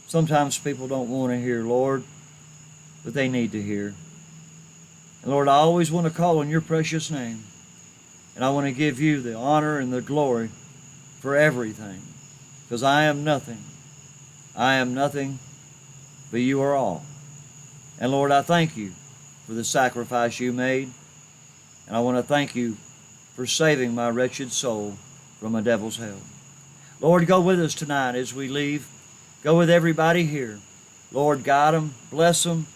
sometimes people don't want to hear, Lord, but they need to hear. And Lord, I always want to call on your precious name. And I want to give you the honor and the glory for everything. Because I am nothing. I am nothing, but you are all. And Lord, I thank you for the sacrifice you made. And I want to thank you for saving my wretched soul from a devil's hell. Lord, go with us tonight as we leave. Go with everybody here. Lord, guide them, bless them.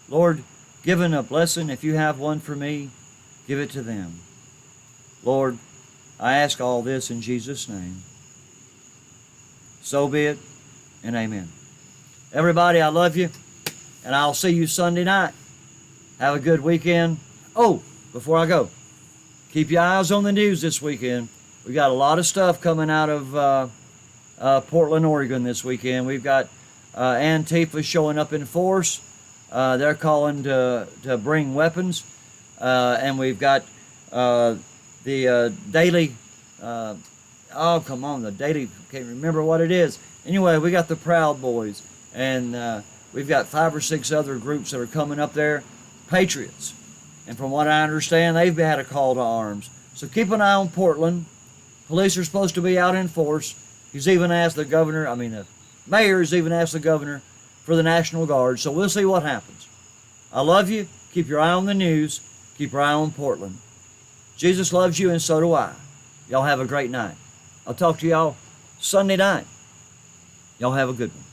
Lord, give them a blessing. If you have one for me, give it to them. Lord, I ask all this in Jesus' name. So be it, and amen. Everybody, I love you, and I'll see you Sunday night. Have a good weekend. Oh, before I go, keep your eyes on the news this weekend. We got a lot of stuff coming out of Portland, Oregon this weekend. We've got Antifa showing up in force. They're calling to bring weapons. And we've got the daily, oh, come on, the daily, can't remember what it is. Anyway, we got the Proud Boys, and we've got 5 or 6 other groups that are coming up there, Patriots. And from what I understand, they've had a call to arms. So keep an eye on Portland. Police are supposed to be out in force. He's even asked the governor, the mayor has even asked the governor for the National Guard. So we'll see what happens. I love you. Keep your eye on the news. Keep your eye on Portland. Jesus loves you, and so do I. Y'all have a great night. I'll talk to y'all Sunday night. Y'all have a good one.